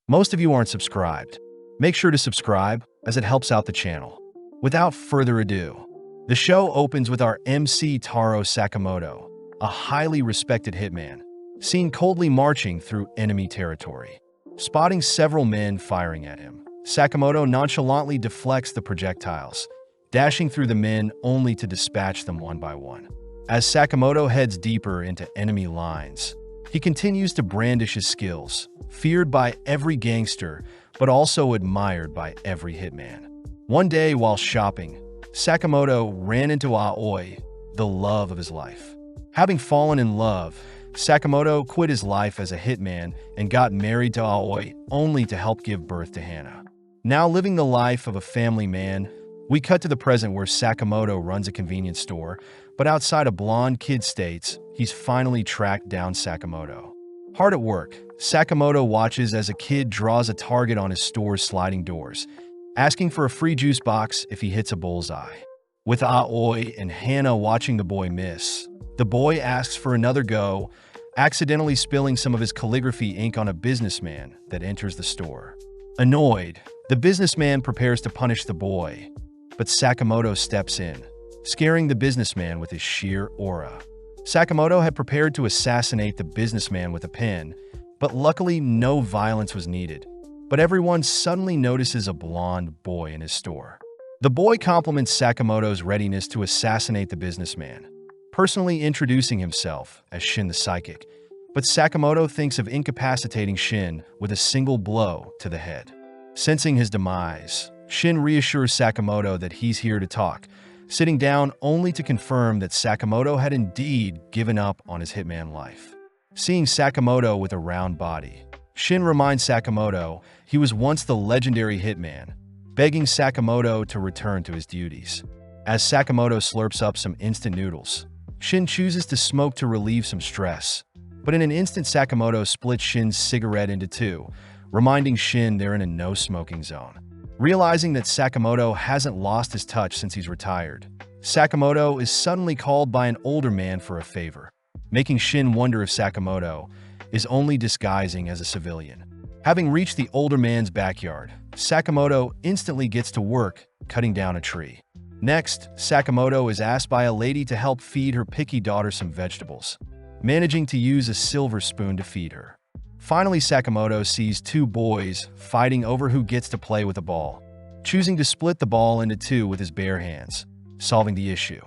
Most of you aren't subscribed. Make sure to subscribe, as it helps out the channel. Without further ado, the show opens with our MC Taro Sakamoto, a highly respected hitman, seen coldly marching through enemy territory. Spotting several men firing at him, Sakamoto nonchalantly deflects the projectiles, dashing through the men only to dispatch them one by one. As Sakamoto heads deeper into enemy lines, he continues to brandish his skills, feared by every gangster, but also admired by every hitman. One day while shopping, Sakamoto ran into Aoi, the love of his life. Having fallen in love, Sakamoto quit his life as a hitman and got married to Aoi only to help give birth to Hana. Now living the life of a family man, we cut to the present where Sakamoto runs a convenience store, but outside a blonde kid states he's finally tracked down Sakamoto. Hard at work, Sakamoto watches as a kid draws a target on his store's sliding doors, asking for a free juice box if he hits a bullseye. With Aoi and Hana watching the boy miss, the boy asks for another go, accidentally spilling some of his calligraphy ink on a businessman that enters the store. Annoyed, the businessman prepares to punish the boy, but Sakamoto steps in, scaring the businessman with his sheer aura. Sakamoto had prepared to assassinate the businessman with a pen, but luckily no violence was needed. But everyone suddenly notices a blonde boy in his store. The boy compliments Sakamoto's readiness to assassinate the businessman, personally introducing himself as Shin the Psychic, but Sakamoto thinks of incapacitating Shin with a single blow to the head. Sensing his demise, Shin reassures Sakamoto that he's here to talk, sitting down only to confirm that Sakamoto had indeed given up on his hitman life. Seeing Sakamoto with a round body, Shin reminds Sakamoto he was once the legendary hitman, begging Sakamoto to return to his duties. As Sakamoto slurps up some instant noodles, Shin chooses to smoke to relieve some stress, but in an instant Sakamoto splits Shin's cigarette into two, reminding Shin they're in a no-smoking zone. Realizing that Sakamoto hasn't lost his touch since he's retired, Sakamoto is suddenly called by an older man for a favor, making Shin wonder if Sakamoto is only disguising as a civilian. Having reached the older man's backyard, Sakamoto instantly gets to work cutting down a tree. Next, Sakamoto is asked by a lady to help feed her picky daughter some vegetables, managing to use a silver spoon to feed her. Finally, Sakamoto sees two boys fighting over who gets to play with a ball, choosing to split the ball into two with his bare hands, solving the issue.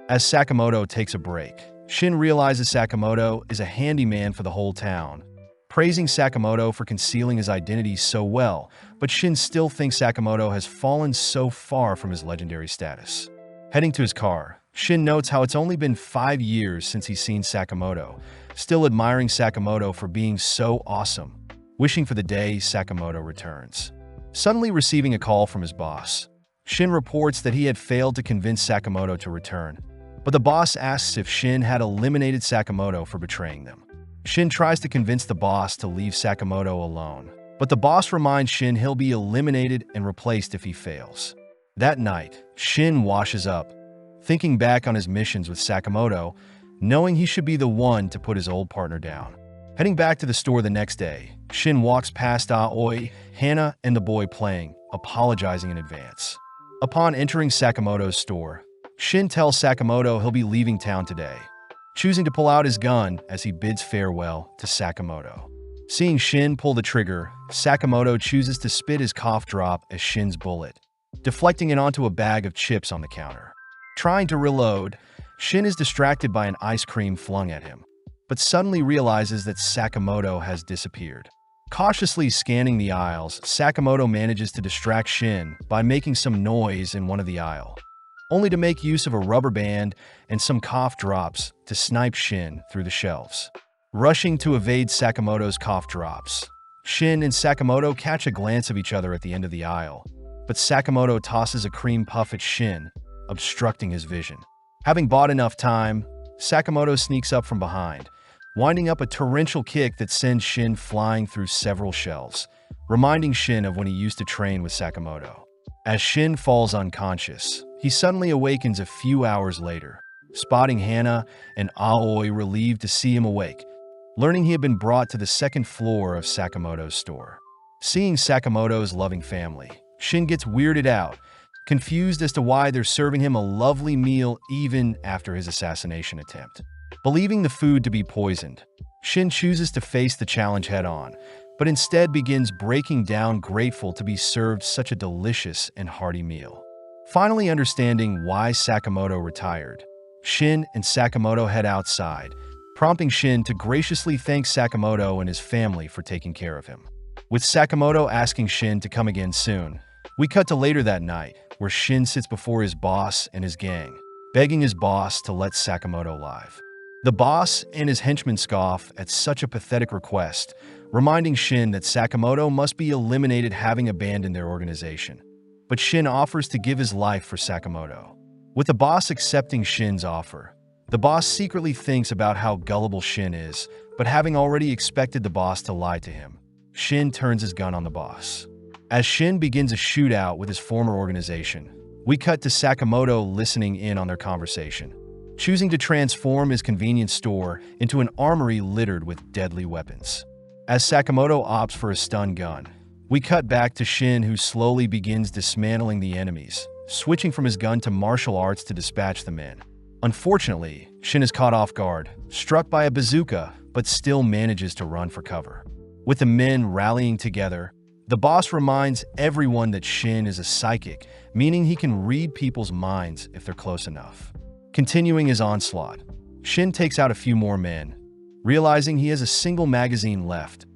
As Sakamoto takes a break, Shin realizes Sakamoto is a handyman for the whole town, praising Sakamoto for concealing his identity so well, but Shin still thinks Sakamoto has fallen so far from his legendary status. Heading to his car, Shin notes how it's only been 5 years since he's seen Sakamoto, still admiring Sakamoto for being so awesome, wishing for the day Sakamoto returns. Suddenly receiving a call from his boss, Shin reports that he had failed to convince Sakamoto to return, but the boss asks if Shin had eliminated Sakamoto for betraying them. Shin tries to convince the boss to leave Sakamoto alone, but the boss reminds Shin he'll be eliminated and replaced if he fails. That night, Shin washes up, thinking back on his missions with Sakamoto, knowing he should be the one to put his old partner down. Heading back to the store the next day, Shin walks past Aoi, Hana, and the boy playing, apologizing in advance. Upon entering Sakamoto's store, Shin tells Sakamoto he'll be leaving town today, choosing to pull out his gun as he bids farewell to Sakamoto. Seeing Shin pull the trigger, Sakamoto chooses to spit his cough drop as Shin's bullet, deflecting it onto a bag of chips on the counter. Trying to reload, Shin is distracted by an ice cream flung at him, but suddenly realizes that Sakamoto has disappeared. Cautiously scanning the aisles, Sakamoto manages to distract Shin by making some noise in one of the aisles, only to make use of a rubber band and some cough drops to snipe Shin through the shelves. Rushing to evade Sakamoto's cough drops, Shin and Sakamoto catch a glance of each other at the end of the aisle, but Sakamoto tosses a cream puff at Shin, obstructing his vision. Having bought enough time, Sakamoto sneaks up from behind, winding up a torrential kick that sends Shin flying through several shelves, reminding Shin of when he used to train with Sakamoto. As Shin falls unconscious, he suddenly awakens a few hours later, spotting Hana and Aoi relieved to see him awake, learning he had been brought to the second floor of Sakamoto's store. Seeing Sakamoto's loving family, Shin gets weirded out, confused as to why they're serving him a lovely meal even after his assassination attempt. Believing the food to be poisoned, Shin chooses to face the challenge head-on, but instead begins breaking down, grateful to be served such a delicious and hearty meal. Finally understanding why Sakamoto retired, Shin and Sakamoto head outside, prompting Shin to graciously thank Sakamoto and his family for taking care of him. With Sakamoto asking Shin to come again soon, we cut to later that night, where Shin sits before his boss and his gang, begging his boss to let Sakamoto live. The boss and his henchmen scoff at such a pathetic request, reminding Shin that Sakamoto must be eliminated, having abandoned their organization. But Shin offers to give his life for Sakamoto. With the boss accepting Shin's offer, the boss secretly thinks about how gullible Shin is, but having already expected the boss to lie to him, Shin turns his gun on the boss. As Shin begins a shootout with his former organization, we cut to Sakamoto listening in on their conversation, choosing to transform his convenience store into an armory littered with deadly weapons. As Sakamoto opts for a stun gun, we cut back to Shin, who slowly begins dismantling the enemies, switching from his gun to martial arts to dispatch the men. Unfortunately, Shin is caught off guard, struck by a bazooka, but still manages to run for cover. With the men rallying together, the boss reminds everyone that Shin is a psychic, meaning he can read people's minds if they're close enough. Continuing his onslaught, Shin takes out a few more men, realizing he has a single magazine left,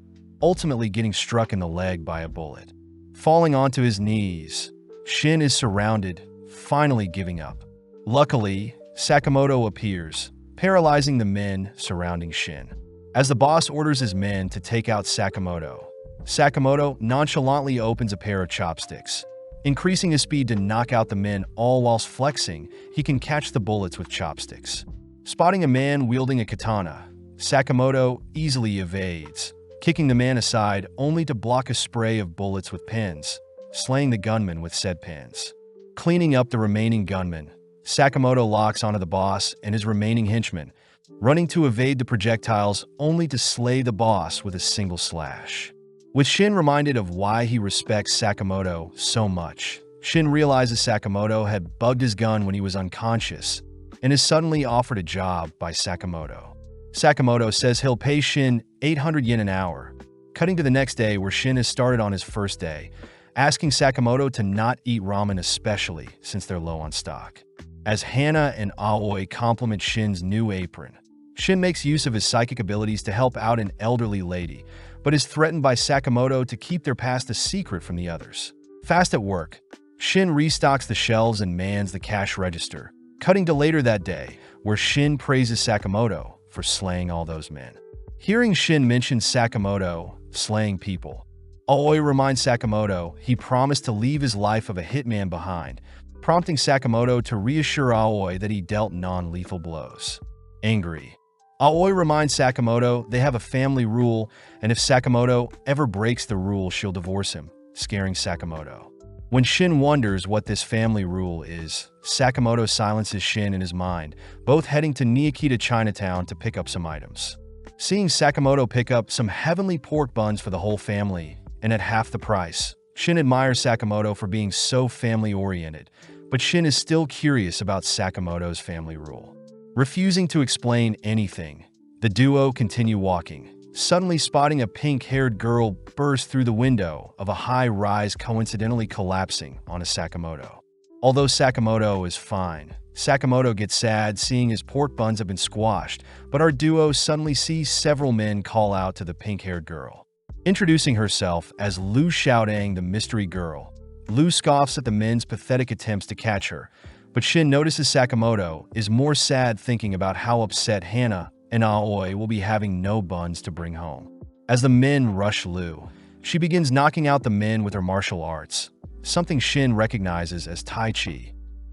ultimately getting struck in the leg by a bullet. Falling onto his knees, Shin is surrounded, finally giving up. Luckily, Sakamoto appears, paralyzing the men surrounding Shin. As the boss orders his men to take out Sakamoto, Sakamoto nonchalantly opens a pair of chopsticks, increasing his speed to knock out the men, all whilst flexing he can catch the bullets with chopsticks. Spotting a man wielding a katana, Sakamoto easily evades, kicking the man aside only to block a spray of bullets with pins, slaying the gunman with said pins. Cleaning up the remaining gunmen, Sakamoto locks onto the boss and his remaining henchmen, running to evade the projectiles only to slay the boss with a single slash. With Shin reminded of why he respects Sakamoto so much, Shin realizes Sakamoto had bugged his gun when he was unconscious and is suddenly offered a job by Sakamoto. Sakamoto says he'll pay Shin 800 yen an hour. Cutting to the next day, where Shin has started on his first day, asking Sakamoto to not eat ramen, especially since they're low on stock. As Hana and Aoi compliment Shin's new apron, Shin makes use of his psychic abilities to help out an elderly lady, but is threatened by Sakamoto to keep their past a secret from the others. Fast at work, Shin restocks the shelves and mans the cash register, cutting to later that day, where Shin praises Sakamoto for slaying all those men. Hearing Shin mention Sakamoto slaying people, Aoi reminds Sakamoto he promised to leave his life of a hitman behind, prompting Sakamoto to reassure Aoi that he dealt non-lethal blows. Angry, Aoi reminds Sakamoto they have a family rule, and if Sakamoto ever breaks the rule, she'll divorce him, scaring Sakamoto. When Shin wonders what this family rule is, Sakamoto silences Shin in his mind, both heading to Niokita Chinatown to pick up some items. Seeing Sakamoto pick up some heavenly pork buns for the whole family, and at half the price, Shin admires Sakamoto for being so family-oriented, but Shin is still curious about Sakamoto's family rule. Refusing to explain anything, the duo continue walking, suddenly spotting a pink-haired girl burst through the window of a high-rise, coincidentally collapsing onto Sakamoto. Although Sakamoto is fine, Sakamoto gets sad seeing his pork buns have been squashed, but our duo suddenly sees several men call out to the pink-haired girl. Introducing herself as Lu Xiaodang, the mystery girl, Lu scoffs at the men's pathetic attempts to catch her, but Shin notices Sakamoto is more sad, thinking about how upset Hana and Aoi will be having no buns to bring home. As the men rush Lu, she begins knocking out the men with her martial arts, something Shin recognizes as Tai Chi,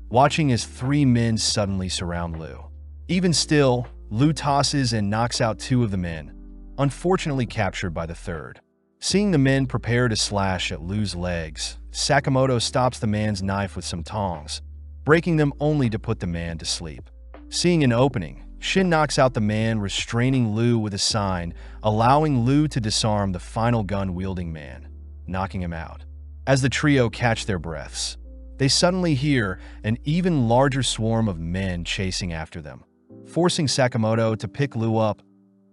watching as 3 men suddenly surround Lu. Even still, Lu tosses and knocks out 2 of the men, unfortunately captured by the third. Seeing the men prepare to slash at Lu's legs, Sakamoto stops the man's knife with some tongs, breaking them only to put the man to sleep. Seeing an opening, Shin knocks out the man, restraining Lu with a sign, allowing Lu to disarm the final gun-wielding man. knocking him out. As the trio catch their breaths, they suddenly hear an even larger swarm of men chasing after them, forcing Sakamoto to pick Lu up,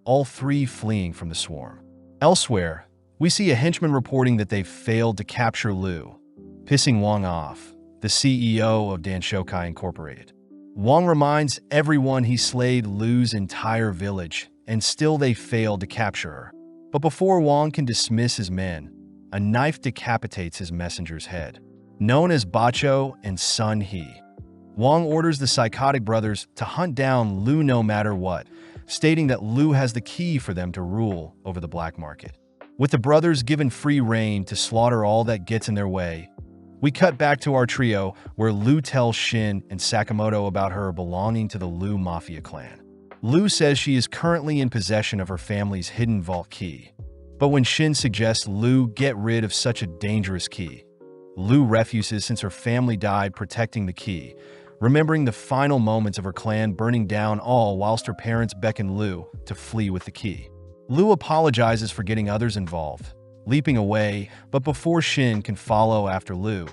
all three fleeing from the swarm. Elsewhere, we see a henchman reporting that they've failed to capture Lu, pissing Wang off, the CEO of Danshokai Incorporated. Wang reminds everyone he slayed Lu's entire village, and still they failed to capture her. But before Wang can dismiss his men, a knife decapitates his messenger's head. Known as Bacho and Sun He, Wang orders the psychotic brothers to hunt down Lu no matter what, stating that Lu has the key for them to rule over the black market. With the brothers given free rein to slaughter all that gets in their way, we cut back to our trio where Lu tells Shin and Sakamoto about her belonging to the Lu Mafia clan. Lu says she is currently in possession of her family's hidden vault key. But when Shin suggests Lu get rid of such a dangerous key, Lu refuses since her family died protecting the key, remembering the final moments of her clan burning down all whilst her parents beckon Lu to flee with the key. Lu apologizes for getting others involved, leaping away, but before Shin can follow after Lu,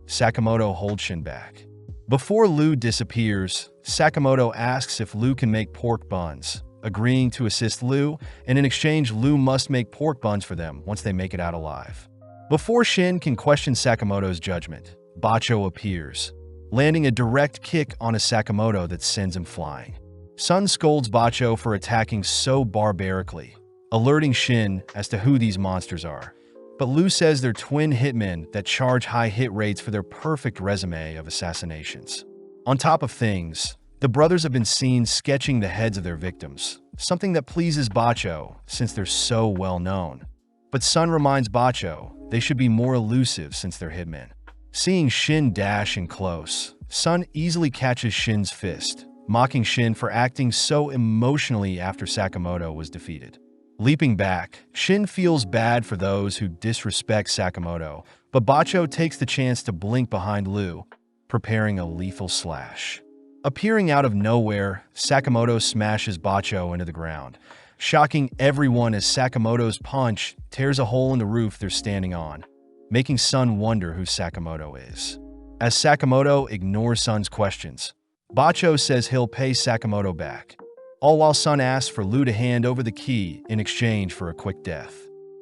Sakamoto holds Shin back. Before Lu disappears, Sakamoto asks if Lu can make pork buns, agreeing to assist Lu, and in exchange Lu must make pork buns for them once they make it out alive. Before Shin can question Sakamoto's judgment, Bacho appears, landing a direct kick on a Sakamoto that sends him flying. Sun scolds Bacho for attacking so barbarically, alerting Shin as to who these monsters are. But Lu says they're twin hitmen that charge high hit rates for their perfect resume of assassinations. On top of things, the brothers have been seen sketching the heads of their victims, something that pleases Bacho since they're so well known. But Sun reminds Bacho they should be more elusive since they're hitmen. Seeing Shin dash in close, Sun easily catches Shin's fist, mocking Shin for acting so emotionally after Sakamoto was defeated. Leaping back, Shin feels bad for those who disrespect Sakamoto, but Bacho takes the chance to blink behind Lu, preparing a lethal slash. Appearing out of nowhere, Sakamoto smashes Bacho into the ground, shocking everyone as Sakamoto's punch tears a hole in the roof they're standing on, making Sun wonder who Sakamoto is. As Sakamoto ignores Sun's questions, Bacho says he'll pay Sakamoto back, all while Sun asks for Lu to hand over the key in exchange for a quick death.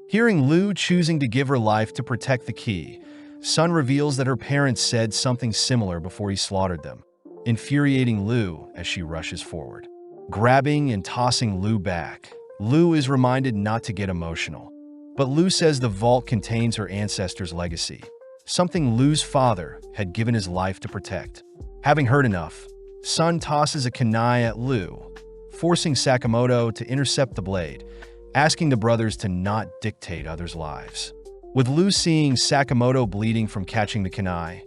Hearing Lu choosing to give her life to protect the key, Sun reveals that her parents said something similar before he slaughtered them, infuriating Lu as she rushes forward. Grabbing and tossing Lu back, Lu is reminded not to get emotional. But Lu says the vault contains her ancestors' legacy, something Lu's father had given his life to protect. Having heard enough, Sun tosses a kunai at Lu, forcing Sakamoto to intercept the blade, asking the brothers to not dictate others' lives. With Lu seeing Sakamoto bleeding from catching the kunai,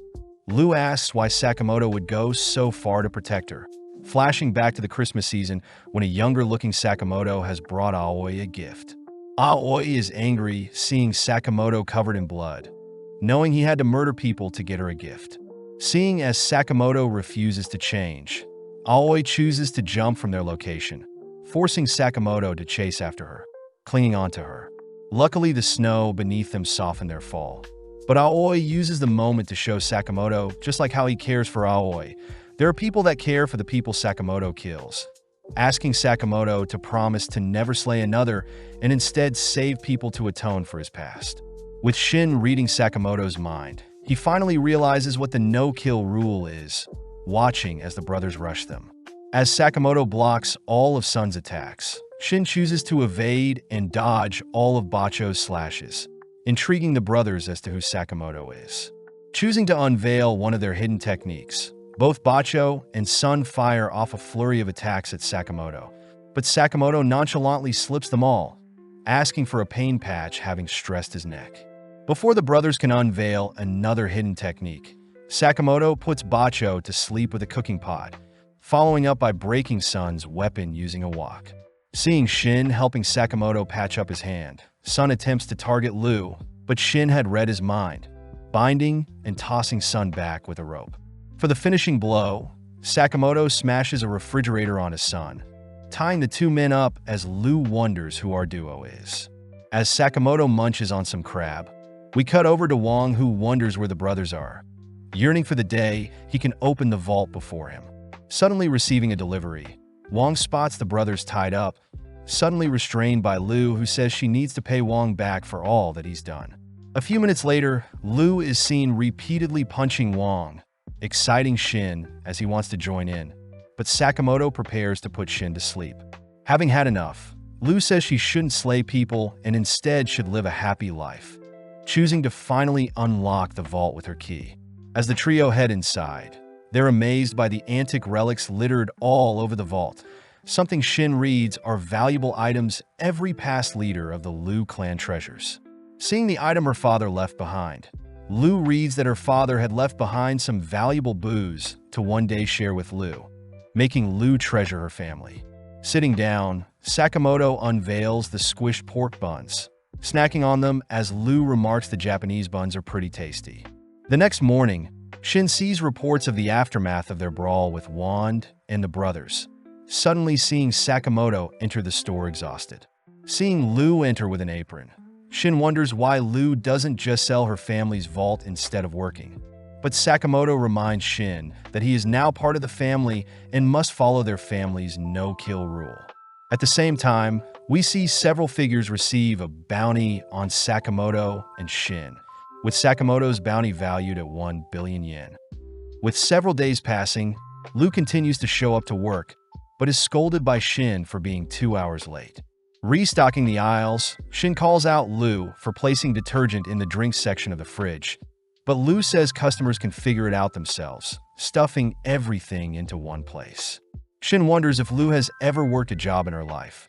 Lu asks why Sakamoto would go so far to protect her, flashing back to the Christmas season when a younger-looking Sakamoto has brought Aoi a gift. Aoi is angry seeing Sakamoto covered in blood, knowing he had to murder people to get her a gift. Seeing as Sakamoto refuses to change, Aoi chooses to jump from their location, forcing Sakamoto to chase after her, clinging onto her. Luckily, the snow beneath them softened their fall. But Aoi uses the moment to show Sakamoto just like how he cares for Aoi. There are people that care for the people Sakamoto kills, asking Sakamoto to promise to never slay another and instead save people to atone for his past. With Shin reading Sakamoto's mind, he finally realizes what the no-kill rule is, watching as the brothers rush them. As Sakamoto blocks all of Sun's attacks, Shin chooses to evade and dodge all of Bacho's slashes, intriguing the brothers as to who Sakamoto is. Choosing to unveil one of their hidden techniques, both Bacho and Sun fire off a flurry of attacks at Sakamoto, but Sakamoto nonchalantly slips them all, asking for a pain patch having stressed his neck. Before the brothers can unveil another hidden technique, Sakamoto puts Bacho to sleep with a cooking pot, following up by breaking Sun's weapon using a wok. Seeing Shin helping Sakamoto patch up his hand, Sun attempts to target Lu, but Shin had read his mind, binding and tossing Sun back with a rope. For the finishing blow, Sakamoto smashes a refrigerator on his son, tying the two men up as Lu wonders who our duo is. As Sakamoto munches on some crab, We cut over to Wong, who wonders where the brothers are. Yearning for the day he can open the vault before him. Suddenly receiving a delivery, Wong spots the brothers tied up, suddenly restrained by Lu, who says she needs to pay Wong back for all that he's done. A few minutes later, Lu is seen repeatedly punching Wong, exciting Shin as he wants to join in, but Sakamoto prepares to put Shin to sleep. Having had enough, Lu says she shouldn't slay people and instead should live a happy life, choosing to finally unlock the vault with her key. As the trio head inside, they're amazed by the antique relics littered all over the vault. Something Shin reads are valuable items every past leader of the Lu clan treasures. Seeing the item her father left behind, Lu reads that her father had left behind some valuable booze to one day share with Lu, making Lu treasure her family. Sitting down, Sakamoto unveils the squished pork buns, snacking on them as Lu remarks the Japanese buns are pretty tasty. The next morning, Shin sees reports of the aftermath of their brawl with Wand and the brothers, suddenly seeing Sakamoto enter the store exhausted. Seeing Lu enter with an apron, Shin wonders why Lu doesn't just sell her family's vault instead of working. But Sakamoto reminds Shin that he is now part of the family and must follow their family's no-kill rule. At the same time, we see several figures receive a bounty on Sakamoto and Shin, with Sakamoto's bounty valued at 1 billion yen. With several days passing, Lu continues to show up to work, but is scolded by Shin for being 2 hours late. Restocking the aisles, Shin calls out Lu for placing detergent in the drinks section of the fridge, but Lu says customers can figure it out themselves, stuffing everything into one place. Shin wonders if Lu has ever worked a job in her life,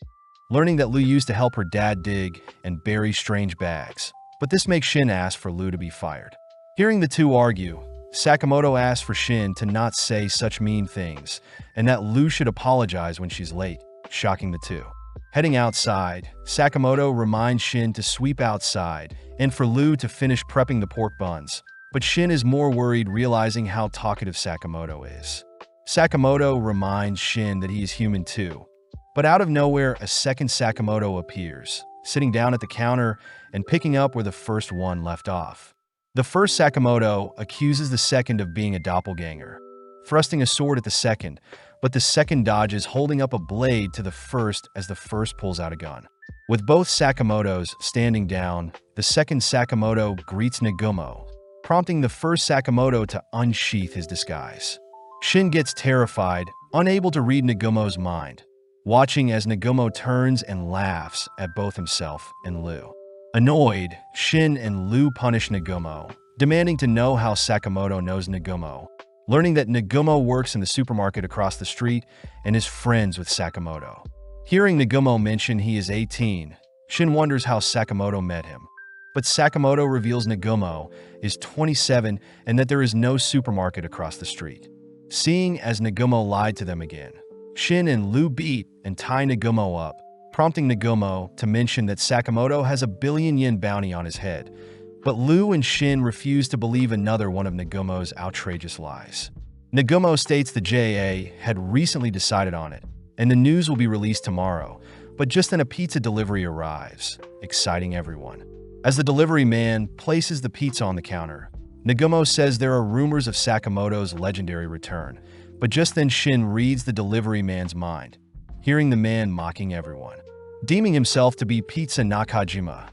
learning that Lu used to help her dad dig and bury strange bags, but this makes Shin ask for Lu to be fired. Hearing the two argue, Sakamoto asks for Shin to not say such mean things and that Lu should apologize when she's late, shocking the two. Heading outside, Sakamoto reminds Shin to sweep outside and for Lu to finish prepping the pork buns, but Shin is more worried realizing how talkative Sakamoto is. Sakamoto reminds Shin that he is human too, but out of nowhere a second Sakamoto appears, sitting down at the counter and picking up where the first one left off. The first Sakamoto accuses the second of being a doppelganger, thrusting a sword at the second, but the second dodges, holding up a blade to the first as the first pulls out a gun. With both Sakamotos standing down, the second Sakamoto greets Nagumo, prompting the first Sakamoto to unsheath his disguise. Shin gets terrified, unable to read Nagumo's mind, watching as Nagumo turns and laughs at both himself and Lu. Annoyed, Shin and Lu punish Nagumo, demanding to know how Sakamoto knows Nagumo, learning that Nagumo works in the supermarket across the street and is friends with Sakamoto. Hearing Nagumo mention he is 18, Shin wonders how Sakamoto met him, but Sakamoto reveals Nagumo is 27 and that there is no supermarket across the street. Seeing as Nagumo lied to them again, Shin and Lu beat and tie Nagumo up, prompting Nagumo to mention that Sakamoto has a 1 billion yen bounty on his head, but Lu and Shin refuse to believe another one of Nagumo's outrageous lies. Nagumo states the JA had recently decided on it, and the news will be released tomorrow, but just then a pizza delivery arrives, exciting everyone. As the delivery man places the pizza on the counter, Nagumo says there are rumors of Sakamoto's legendary return, but just then Shin reads the delivery man's mind, hearing the man mocking everyone. Deeming himself to be Pizza Nakajima,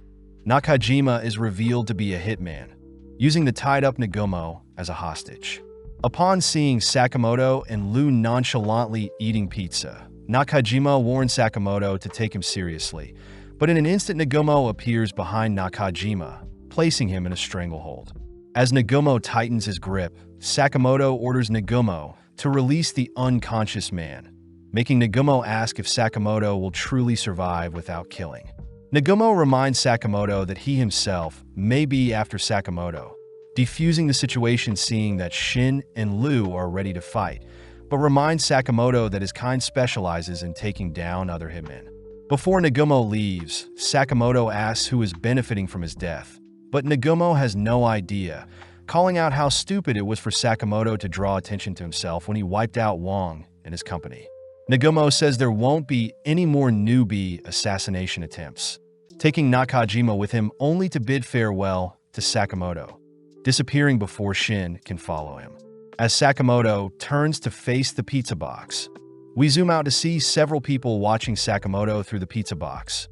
Nakajima is revealed to be a hitman, using the tied-up Nagumo as a hostage. Upon seeing Sakamoto and Lu nonchalantly eating pizza, Nakajima warns Sakamoto to take him seriously, but in an instant Nagumo appears behind Nakajima, placing him in a stranglehold. As Nagumo tightens his grip, Sakamoto orders Nagumo to release the unconscious man, making Nagumo ask if Sakamoto will truly survive without killing. Nagumo reminds Sakamoto that he himself may be after Sakamoto, defusing the situation seeing that Shin and Lu are ready to fight, but reminds Sakamoto that his kind specializes in taking down other hitmen. Before Nagumo leaves, Sakamoto asks who is benefiting from his death, but Nagumo has no idea, calling out how stupid it was for Sakamoto to draw attention to himself when he wiped out Wong and his company. Nagumo says there won't be any more newbie assassination attempts, taking Nakajima with him only to bid farewell to Sakamoto, disappearing before Shin can follow him. As Sakamoto turns to face the pizza box, we zoom out to see several people watching Sakamoto through the pizza box,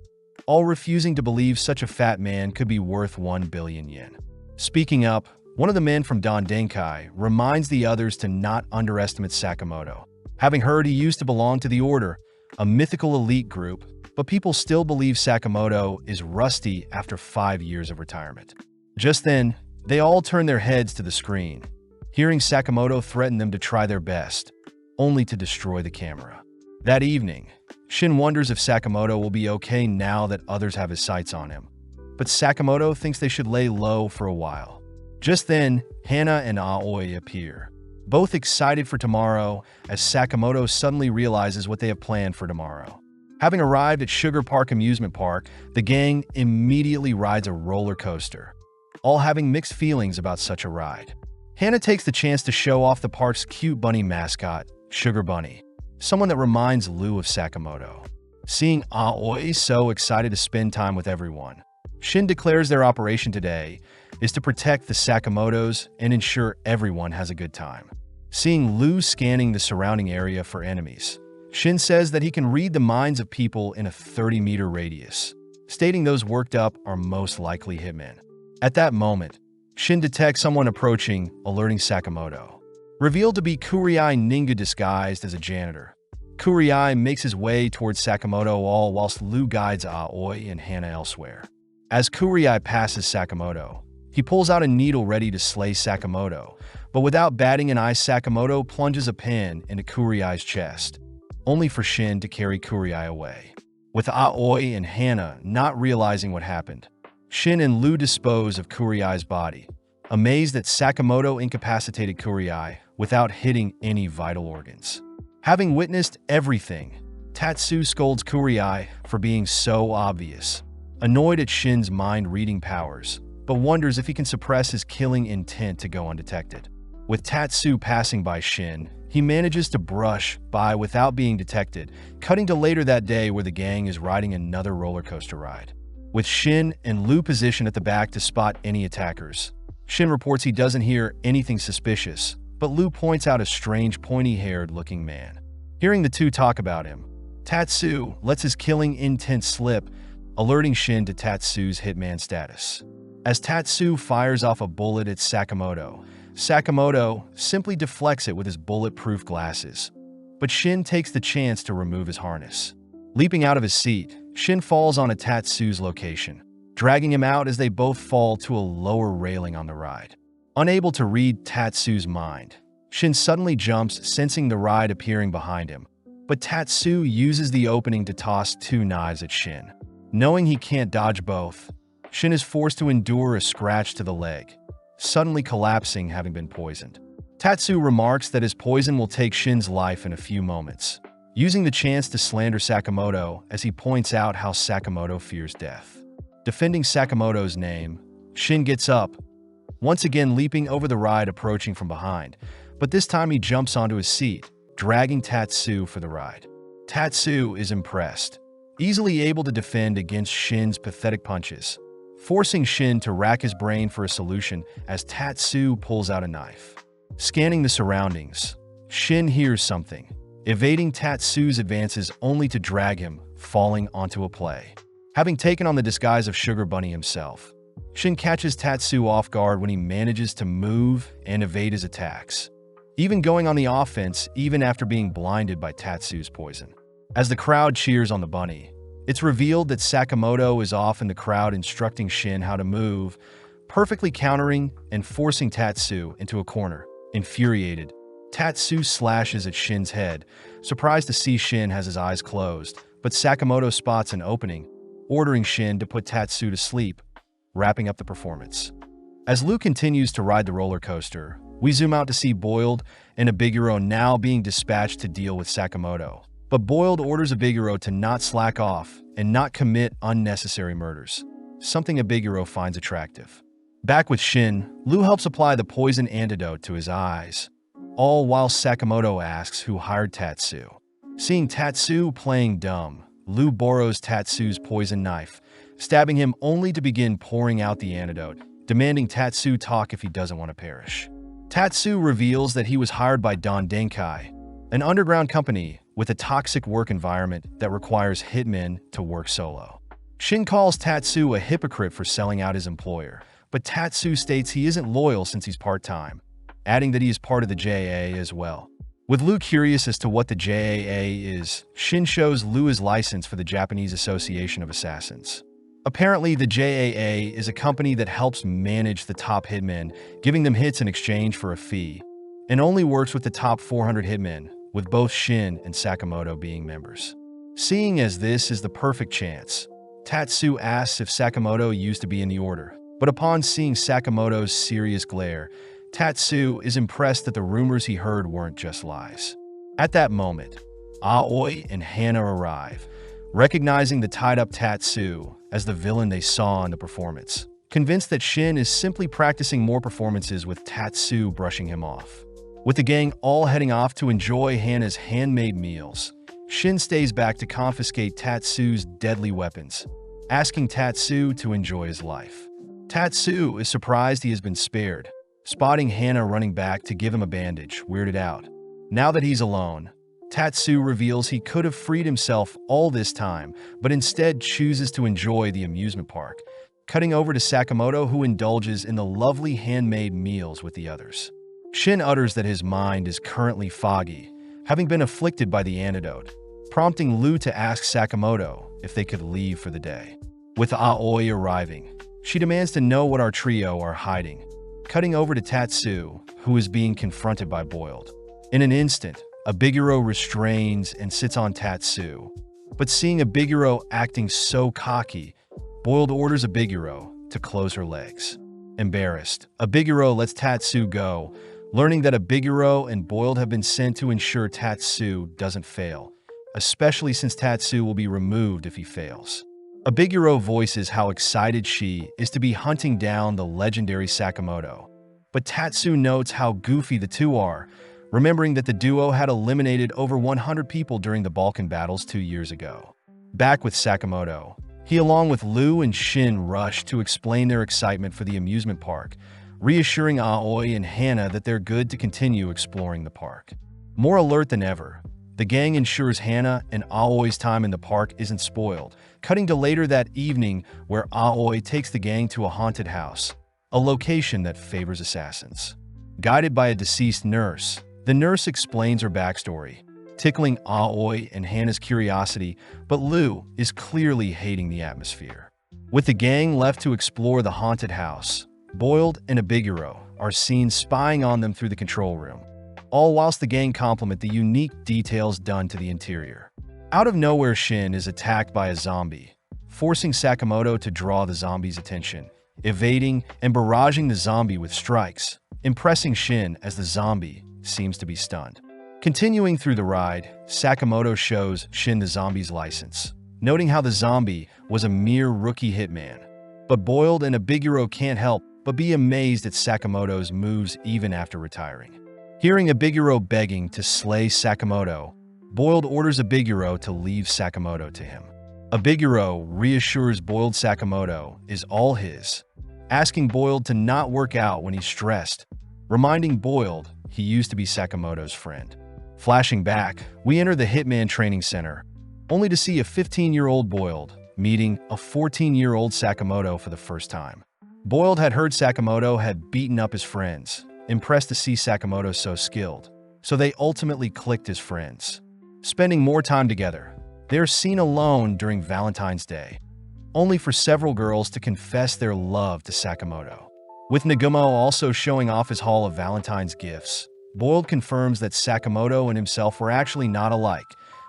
all refusing to believe such a fat man could be worth 1 billion yen. Speaking up, one of the men from Don Denkai reminds the others to not underestimate Sakamoto. Having heard he used to belong to the Order, a mythical elite group, but people still believe Sakamoto is rusty after 5 years of retirement. Just then, they all turn their heads to the screen, hearing Sakamoto threaten them to try their best, only to destroy the camera. That evening, Shin wonders if Sakamoto will be okay now that others have his sights on him, but Sakamoto thinks they should lay low for a while. Just then, Hana and Aoi appear, both excited for tomorrow as Sakamoto suddenly realizes what they have planned for tomorrow. Having arrived at Sugar Park Amusement Park, the gang immediately rides a roller coaster, all having mixed feelings about such a ride. Hana takes the chance to show off the park's cute bunny mascot, Sugar Bunny, someone that reminds Lou of Sakamoto. Seeing Aoi so excited to spend time with everyone, Shin declares their operation today is to protect the Sakamotos and ensure everyone has a good time. Seeing Lou scanning the surrounding area for enemies, Shin says that he can read the minds of people in a 30-meter radius, stating those worked up are most likely hitmen. At that moment, Shin detects someone approaching, alerting Sakamoto. Revealed to be Kuriai Ninga disguised as a janitor, Kuriai makes his way towards Sakamoto all whilst Lou guides Aoi and Hana elsewhere. As Kuriai passes Sakamoto, he pulls out a needle ready to slay Sakamoto, but without batting an eye, Sakamoto plunges a pin into Kuriai's chest, only for Shin to carry Kuriai away. With Aoi and Hana not realizing what happened, Shin and Lou dispose of Kuriai's body, amazed that Sakamoto incapacitated Kuriai without hitting any vital organs. Having witnessed everything, Tatsu scolds Kuriai for being so obvious, annoyed at Shin's mind-reading powers, but wonders if he can suppress his killing intent to go undetected. With Tatsu passing by Shin, he manages to brush by without being detected, cutting to later that day where the gang is riding another roller coaster ride. With Shin and Lou positioned at the back to spot any attackers, Shin reports he doesn't hear anything suspicious, but Lou points out a strange pointy-haired looking man. Hearing the two talk about him, Tatsu lets his killing intent slip, alerting Shin to Tatsu's hitman status. As Tatsu fires off a bullet at Sakamoto, Sakamoto simply deflects it with his bulletproof glasses, but Shin takes the chance to remove his harness. Leaping out of his seat, Shin falls onto Tatsu's location, dragging him out as they both fall to a lower railing on the ride. Unable to read Tatsu's mind, Shin suddenly jumps, sensing the ride appearing behind him, but Tatsu uses the opening to toss 2 knives at Shin. Knowing he can't dodge both, Shin is forced to endure a scratch to the leg, suddenly collapsing having been poisoned. Tatsu remarks that his poison will take Shin's life in a few moments, using the chance to slander Sakamoto as he points out how Sakamoto fears death. Defending Sakamoto's name, Shin gets up, once again leaping over the ride approaching from behind, but this time he jumps onto his seat, dragging Tatsu for the ride. Tatsu is impressed, easily able to defend against Shin's pathetic punches, forcing Shin to rack his brain for a solution as Tatsu pulls out a knife. Scanning the surroundings, Shin hears something, evading Tatsu's advances only to drag him, falling onto a play. Having taken on the disguise of Sugar Bunny himself, Shin catches Tatsu off guard when he manages to move and evade his attacks, even going on the offense even after being blinded by Tatsu's poison. As the crowd cheers on the bunny, it's revealed that Sakamoto is off in the crowd instructing Shin how to move, perfectly countering and forcing Tatsu into a corner. Infuriated, Tatsu slashes at Shin's head, surprised to see Shin has his eyes closed, but Sakamoto spots an opening, ordering Shin to put Tatsu to sleep, wrapping up the performance. As Lou continues to ride the roller coaster, we zoom out to see Boiled and Abiguro now being dispatched to deal with Sakamoto. But Boiled orders Abiguro to not slack off and not commit unnecessary murders, something Abiguro finds attractive. Back with Shin, Lou helps apply the poison antidote to his eyes, all while Sakamoto asks who hired Tatsu. Seeing Tatsu playing dumb, Lou borrows Tatsu's poison knife, stabbing him only to begin pouring out the antidote, demanding Tatsu talk if he doesn't want to perish. Tatsu reveals that he was hired by Don Denkai, an underground company with a toxic work environment that requires hitmen to work solo. Shin calls Tatsu a hypocrite for selling out his employer, but Tatsu states he isn't loyal since he's part-time, adding that he is part of the JAA as well. With Lu curious as to what the JAA is, Shin shows Lu his license for the Japanese Association of Assassins. Apparently, the JAA is a company that helps manage the top hitmen, giving them hits in exchange for a fee, and only works with the top 400 hitmen, with both Shin and Sakamoto being members. Seeing as this is the perfect chance, Tatsu asks if Sakamoto used to be in the order, but upon seeing Sakamoto's serious glare, Tatsu is impressed that the rumors he heard weren't just lies. At that moment, Aoi and Hana arrive, recognizing the tied-up Tatsu as the villain they saw in the performance, convinced that Shin is simply practicing more performances with Tatsu brushing him off. With the gang all heading off to enjoy Hana's handmade meals, Shin stays back to confiscate Tatsu's deadly weapons, asking Tatsu to enjoy his life. Tatsu is surprised he has been spared, spotting Hana running back to give him a bandage, weirded out. Now that he's alone, Tatsu reveals he could have freed himself all this time, but instead chooses to enjoy the amusement park, cutting over to Sakamoto, who indulges in the lovely handmade meals with the others. Shin utters that his mind is currently foggy, having been afflicted by the antidote, prompting Lu to ask Sakamoto if they could leave for the day. With Aoi arriving, she demands to know what our trio are hiding, cutting over to Tatsu, who is being confronted by Boiled. In an instant, Abiguro restrains and sits on Tatsu, but seeing Abiguro acting so cocky, Boiled orders Abiguro to close her legs. Embarrassed, Abiguro lets Tatsu go, learning that Abiguro and Boiled have been sent to ensure Tatsu doesn't fail, especially since Tatsu will be removed if he fails. Abiguro voices how excited she is to be hunting down the legendary Sakamoto, but Tatsu notes how goofy the two are, remembering that the duo had eliminated over 100 people during the Balkan battles 2 years ago. Back with Sakamoto, he along with Lu and Shin rush to explain their excitement for the amusement park, reassuring Aoi and Hana that they're good to continue exploring the park. More alert than ever, the gang ensures Hana and Aoi's time in the park isn't spoiled, cutting to later that evening where Aoi takes the gang to a haunted house, a location that favors assassins. Guided by a deceased nurse, the nurse explains her backstory, tickling Aoi and Hana's curiosity, but Lu is clearly hating the atmosphere. With the gang left to explore the haunted house, Boiled and Abiguro are seen spying on them through the control room, all whilst the gang compliment the unique details done to the interior. Out of nowhere, Shin is attacked by a zombie, forcing Sakamoto to draw the zombie's attention, evading and barraging the zombie with strikes, impressing Shin as the zombie seems to be stunned. Continuing through the ride, Sakamoto shows Shin the zombie's license, noting how the zombie was a mere rookie hitman. But Boiled and Abiguro can't help but be amazed at Sakamoto's moves even after retiring. Hearing Abiguro begging to slay Sakamoto, Boiled orders Abiguro to leave Sakamoto to him. Abiguro reassures Boiled Sakamoto is all his, asking Boiled to not work out when he's stressed, reminding Boiled he used to be Sakamoto's friend. Flashing back, we enter the Hitman training center, only to see a 15-year-old Boiled meeting a 14-year-old Sakamoto for the first time. Boiled had heard Sakamoto had beaten up his friends, impressed to see Sakamoto so skilled, so they ultimately clicked as friends. Spending more time together, they're seen alone during Valentine's Day, only for several girls to confess their love to Sakamoto. With Nagumo also showing off his haul of Valentine's gifts, Boiled confirms that Sakamoto and himself were actually not alike,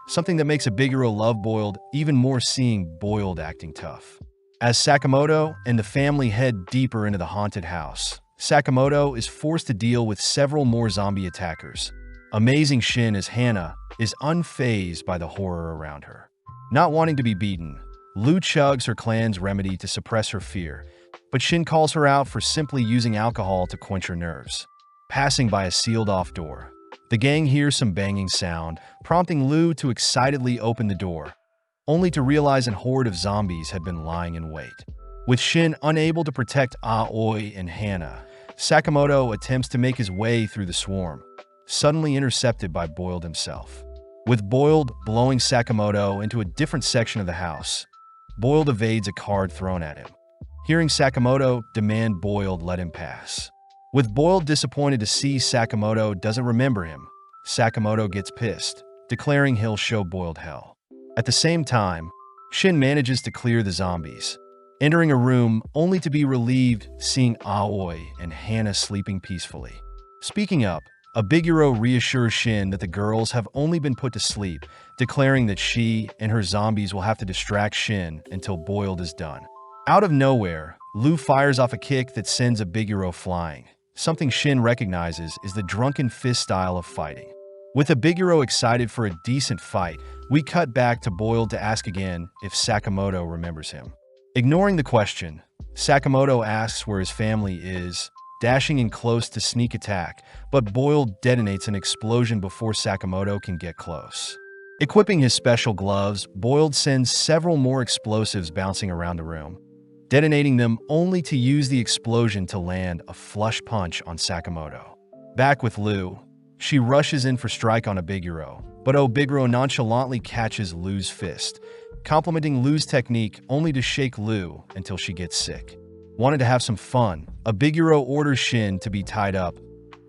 something that makes Abiguro love Boiled even more, seeing Boiled acting tough. As Sakamoto and the family head deeper into the haunted house, Sakamoto is forced to deal with several more zombie attackers. Amazing Shin as Hana is unfazed by the horror around her. Not wanting to be beaten, Lu chugs her clan's remedy to suppress her fear, but Shin calls her out for simply using alcohol to quench her nerves. Passing by a sealed-off door, the gang hears some banging sound, prompting Lu to excitedly open the door, only to realize a horde of zombies had been lying in wait. With Shin unable to protect Aoi and Hana, Sakamoto attempts to make his way through the swarm, suddenly intercepted by Boiled himself. With Boiled blowing Sakamoto into a different section of the house, Boiled evades a card thrown at him. Hearing Sakamoto demand Boiled let him pass. With Boiled disappointed to see Sakamoto doesn't remember him, Sakamoto gets pissed, declaring he'll show Boiled hell. At the same time, Shin manages to clear the zombies, entering a room only to be relieved seeing Aoi and Hana sleeping peacefully. Speaking up, Abiguro reassures Shin that the girls have only been put to sleep, declaring that she and her zombies will have to distract Shin until Boiled is done. Out of nowhere, Lu fires off a kick that sends Abiguro flying. Something Shin recognizes is the drunken fist style of fighting. With Abiguro excited for a decent fight, we cut back to Boiled to ask again if Sakamoto remembers him. Ignoring the question, Sakamoto asks where his family is, dashing in close to sneak attack, but Boiled detonates an explosion before Sakamoto can get close. Equipping his special gloves, Boiled sends several more explosives bouncing around the room, detonating them only to use the explosion to land a flush punch on Sakamoto. Back with Lu, she rushes in for strike on Abiguro, but Abiguro nonchalantly catches Lu's fist, complimenting Lu's technique only to shake Lu until she gets sick. Wanted to have some fun, Abiguro orders Shin to be tied up,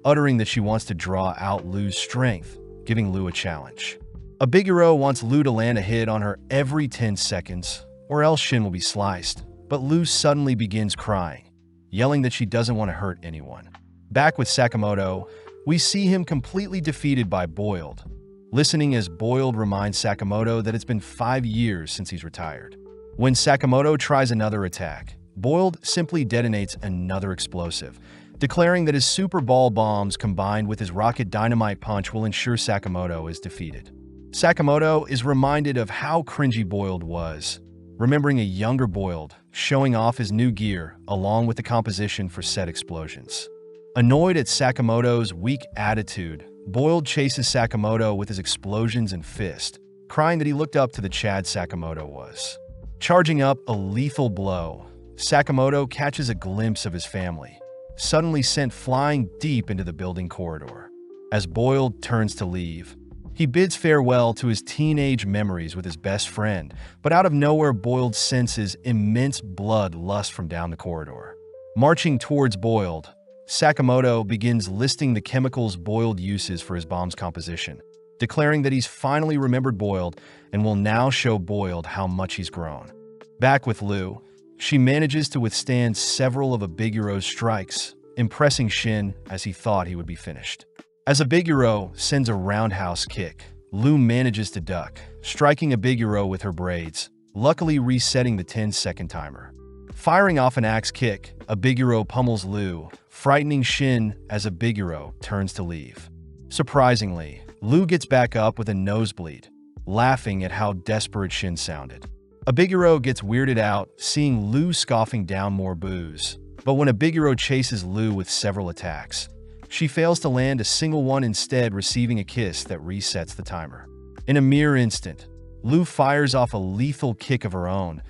uttering that she wants to draw out Lu's strength, giving Lu a challenge. Abiguro wants Lu to land a hit on her every 10 seconds, or else Shin will be sliced, but Lu suddenly begins crying, yelling that she doesn't want to hurt anyone. Back with Sakamoto, we see him completely defeated by Boiled, listening as Boiled reminds Sakamoto that it's been 5 years since he's retired. When Sakamoto tries another attack, Boiled simply detonates another explosive, declaring that his super ball bombs combined with his rocket dynamite punch will ensure Sakamoto is defeated. Sakamoto is reminded of how cringy Boiled was, remembering a younger Boiled showing off his new gear along with the composition for said explosions. Annoyed at Sakamoto's weak attitude, Boiled chases Sakamoto with his explosions and fist, crying that he looked up to the Chad Sakamoto was. Charging up a lethal blow, Sakamoto catches a glimpse of his family, suddenly sent flying deep into the building corridor. As Boiled turns to leave, he bids farewell to his teenage memories with his best friend, but out of nowhere Boiled senses immense blood lust from down the corridor. Marching towards Boiled, Sakamoto begins listing the chemicals Boiled uses for his bomb's composition, declaring that he's finally remembered Boiled and will now show Boiled how much he's grown. Back with Lu, she manages to withstand several of Abiguro's strikes, impressing Shin as he thought he would be finished. As Abiguro sends a roundhouse kick, Lu manages to duck, striking Abiguro with her braids, luckily resetting the 10-second timer. Firing off an axe kick, Abiguro pummels Lu, frightening Shin as Abiguro turns to leave. Surprisingly, Lu gets back up with a nosebleed, laughing at how desperate Shin sounded. Abiguro gets weirded out, seeing Lu scoffing down more booze, but when Abiguro chases Lu with several attacks, she fails to land a single one, instead receiving a kiss that resets the timer. In a mere instant, Lu fires off a lethal kick of her own,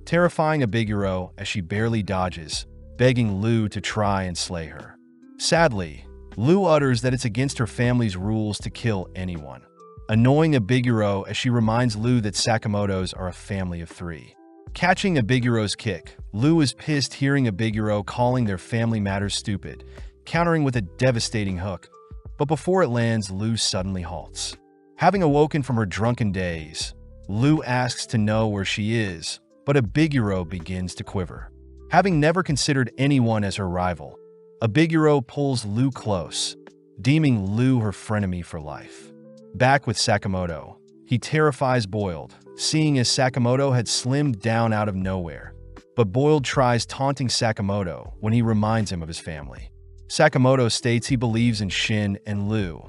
terrifying Abiguro as she barely dodges, begging Lu to try and slay her. Sadly, Lu utters that it's against her family's rules to kill anyone, annoying Abiguro as she reminds Lu that Sakamotos are a family of 3. Catching Abiguro's kick, Lu is pissed hearing Abiguro calling their family matters stupid, countering with a devastating hook, but before it lands, Lu suddenly halts. Having awoken from her drunken daze, Lu asks to know where she is, but Abiguro begins to quiver. Having never considered anyone as her rival, Abiguro pulls Lu close, deeming Lu her frenemy for life. Back with Sakamoto, he terrifies Boiled, seeing as Sakamoto had slimmed down out of nowhere, but Boiled tries taunting Sakamoto when he reminds him of his family. Sakamoto states he believes in Shin and Lu,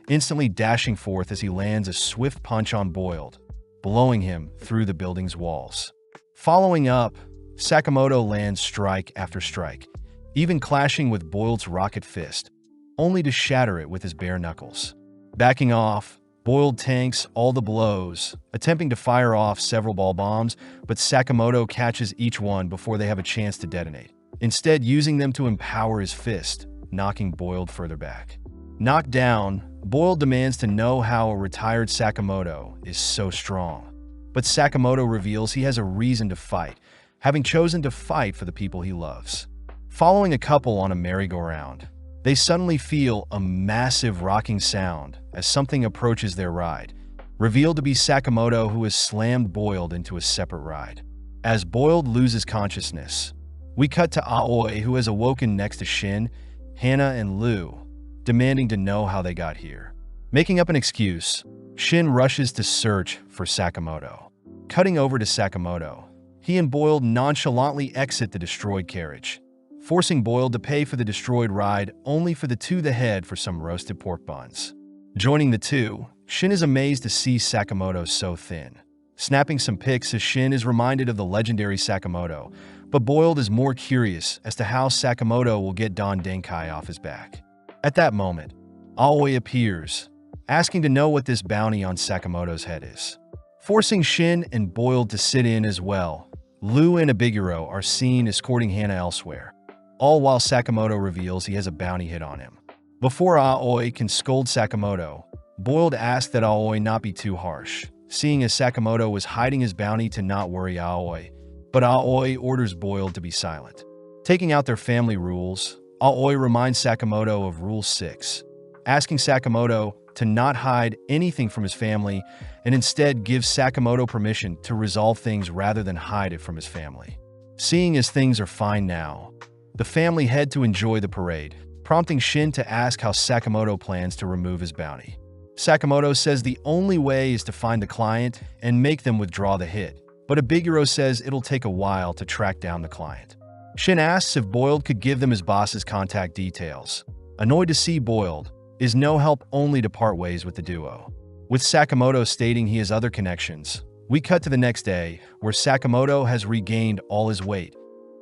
instantly dashing forth as he lands a swift punch on Boiled, blowing him through the building's walls. Following up, Sakamoto lands strike after strike, even clashing with Boiled's rocket fist, only to shatter it with his bare knuckles. Backing off, Boiled tanks all the blows, attempting to fire off several ball bombs, but Sakamoto catches each one before they have a chance to detonate, instead using them to empower his fist, knocking Boiled further back. Knocked down, Boiled demands to know how a retired Sakamoto is so strong. But Sakamoto reveals he has a reason to fight, having chosen to fight for the people he loves. Following a couple on a merry-go-round, they suddenly feel a massive rocking sound as something approaches their ride, revealed to be Sakamoto, who has slammed Boiled into a separate ride. As Boiled loses consciousness, we cut to Aoi, who has awoken next to Shin, Hana, and Lu, demanding to know how they got here. Making up an excuse, Shin rushes to search for Sakamoto. Cutting over to Sakamoto, he and Boiled nonchalantly exit the destroyed carriage, forcing Boiled to pay for the destroyed ride only for the two to head for some roasted pork buns. Joining the two, Shin is amazed to see Sakamoto so thin. Snapping some pics as Shin is reminded of the legendary Sakamoto, but Boiled is more curious as to how Sakamoto will get Don Denkai off his back. At that moment, Aoi appears, asking to know what this bounty on Sakamoto's head is. Forcing Shin and Boiled to sit in as well, Lu and Abiguro are seen escorting Hana elsewhere, all while Sakamoto reveals he has a bounty hit on him. Before Aoi can scold Sakamoto, Boiled asks that Aoi not be too harsh, seeing as Sakamoto was hiding his bounty to not worry Aoi, but Aoi orders Boiled to be silent. Taking out their family rules, Aoi reminds Sakamoto of Rule 6, asking Sakamoto to not hide anything from his family and instead gives Sakamoto permission to resolve things rather than hide it from his family. Seeing as things are fine now, the family head to enjoy the parade, prompting Shin to ask how Sakamoto plans to remove his bounty. Sakamoto says the only way is to find the client and make them withdraw the hit, but Abiguro says it'll take a while to track down the client. Shin asks if Boiled could give them his boss's contact details. Annoyed to see Boiled, is no help, only to part ways with the duo. With Sakamoto stating he has other connections, we cut to the next day, where Sakamoto has regained all his weight,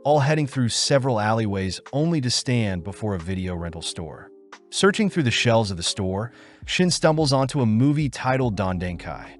all heading through several alleyways only to stand before a video rental store. Searching through the shelves of the store, Shin stumbles onto a movie titled Don Denkai,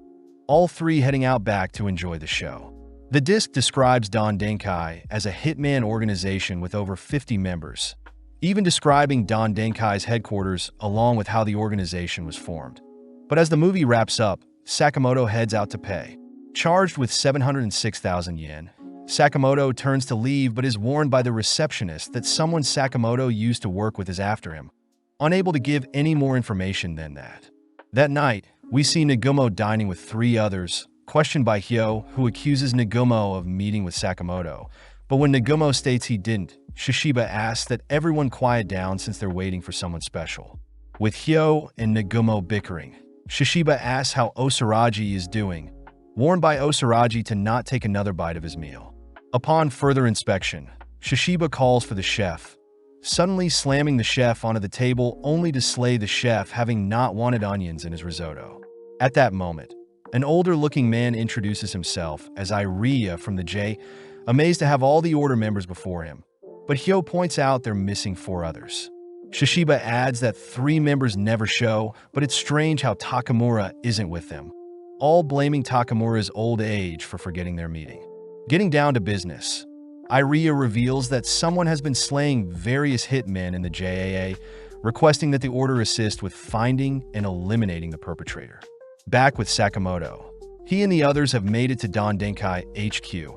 all three heading out back to enjoy the show. The disc describes Don Denkai as a Hitman organization with over 50 members, even describing Don Denkai's headquarters along with how the organization was formed. But as the movie wraps up, Sakamoto heads out to pay. Charged with 706,000 yen, Sakamoto turns to leave but is warned by the receptionist that someone Sakamoto used to work with is after him, unable to give any more information than that. That night, we see Nagumo dining with three others, questioned by Hyo, who accuses Nagumo of meeting with Sakamoto. But when Nagumo states he didn't, Shishiba asks that everyone quiet down since they're waiting for someone special. With Hyo and Nagumo bickering, Shishiba asks how Osaragi is doing, warned by Osaragi to not take another bite of his meal. Upon further inspection, Shishiba calls for the chef, suddenly slamming the chef onto the table only to slay the chef, having not wanted onions in his risotto. At that moment, an older-looking man introduces himself as Iria from the J, amazed to have all the order members before him. But Hyo points out they're missing 4 others. Shishiba adds that 3 members never show, but it's strange how Takamura isn't with them, all blaming Takamura's old age for forgetting their meeting. Getting down to business, Iria reveals that someone has been slaying various hitmen in the JAA, requesting that the order assist with finding and eliminating the perpetrator. Back with Sakamoto, he and the others have made it to Don Denkai HQ,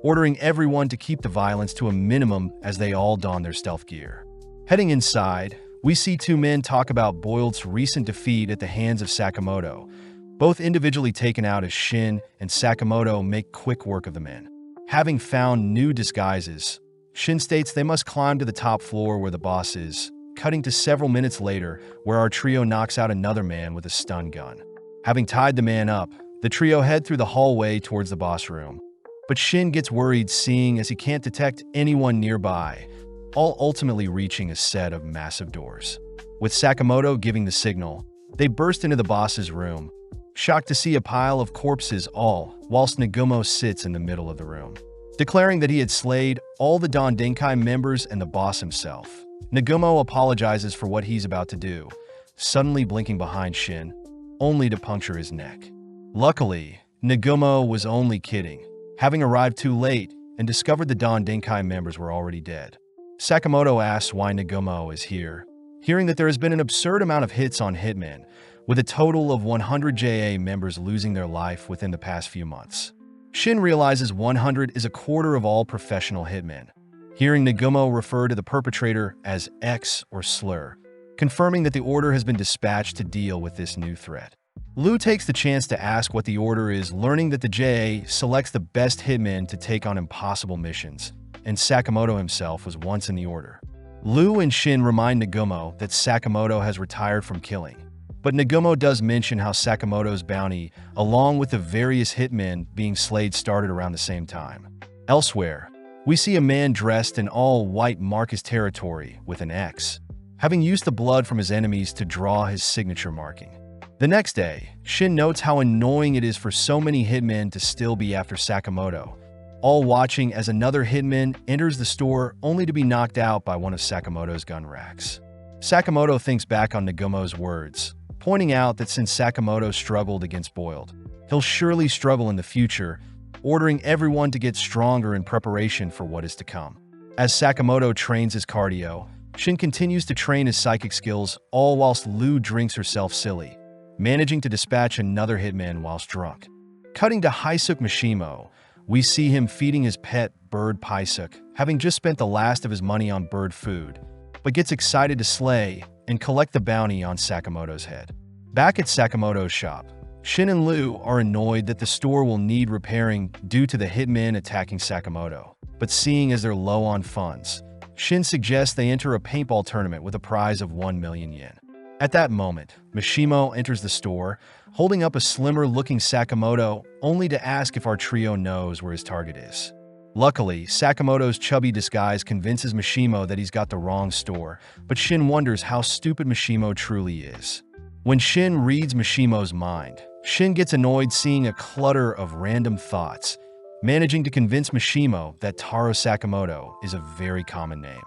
ordering everyone to keep the violence to a minimum as they all don their stealth gear. Heading inside, we see 2 men talk about Boiled's recent defeat at the hands of Sakamoto, both individually taken out as Shin and Sakamoto make quick work of the men. Having found new disguises, Shin states they must climb to the top floor where the boss is, cutting to several minutes later where our trio knocks out another man with a stun gun. Having tied the man up, the trio head through the hallway towards the boss room. But Shin gets worried seeing as he can't detect anyone nearby, all ultimately reaching a set of massive doors. With Sakamoto giving the signal, they burst into the boss's room, shocked to see a pile of corpses all whilst Nagumo sits in the middle of the room. Declaring that he had slayed all the Don Denkai members and the boss himself, Nagumo apologizes for what he's about to do, suddenly blinking behind Shin. only to puncture his neck. Luckily, Nagumo was only kidding, having arrived too late and discovered the Don Denkai members were already dead. Sakamoto asks why Nagumo is here, hearing that there has been an absurd amount of hits on Hitman, with a total of 100 JA members losing their life within the past few months. Shin realizes 100 is a quarter of all professional hitmen, hearing Nagumo refer to the perpetrator as X or slur, confirming that the order has been dispatched to deal with this new threat. Lu takes the chance to ask what the order is, learning that the JA selects the best hitmen to take on impossible missions, and Sakamoto himself was once in the order. Lu and Shin remind Nagumo that Sakamoto has retired from killing, but Nagumo does mention how Sakamoto's bounty, along with the various hitmen being slayed, started around the same time. Elsewhere, we see a man dressed in all white mark his territory with an X, having used the blood from his enemies to draw his signature marking. The next day, Shin notes how annoying it is for so many hitmen to still be after Sakamoto, all watching as another hitman enters the store only to be knocked out by one of Sakamoto's gun racks. Sakamoto thinks back on Nagumo's words, pointing out that since Sakamoto struggled against Boiled, he'll surely struggle in the future, ordering everyone to get stronger in preparation for what is to come. As Sakamoto trains his cardio, Shin continues to train his psychic skills, all whilst Lu drinks herself silly, managing to dispatch another hitman whilst drunk. Cutting to Haisuk Mishimo, we see him feeding his pet bird Paisuk, having just spent the last of his money on bird food, but gets excited to slay and collect the bounty on Sakamoto's head. Back at Sakamoto's shop, Shin and Lu are annoyed that the store will need repairing due to the hitmen attacking Sakamoto, but seeing as they're low on funds, Shin suggests they enter a paintball tournament with a prize of 1 million yen. At that moment, Mishimo enters the store, holding up a slimmer-looking Sakamoto, only to ask if our trio knows where his target is. Luckily, Sakamoto's chubby disguise convinces Mishimo that he's got the wrong store, but Shin wonders how stupid Mishimo truly is. When Shin reads Mishimo's mind, Shin gets annoyed seeing a clutter of random thoughts, managing to convince Mishimo that Taro Sakamoto is a very common name.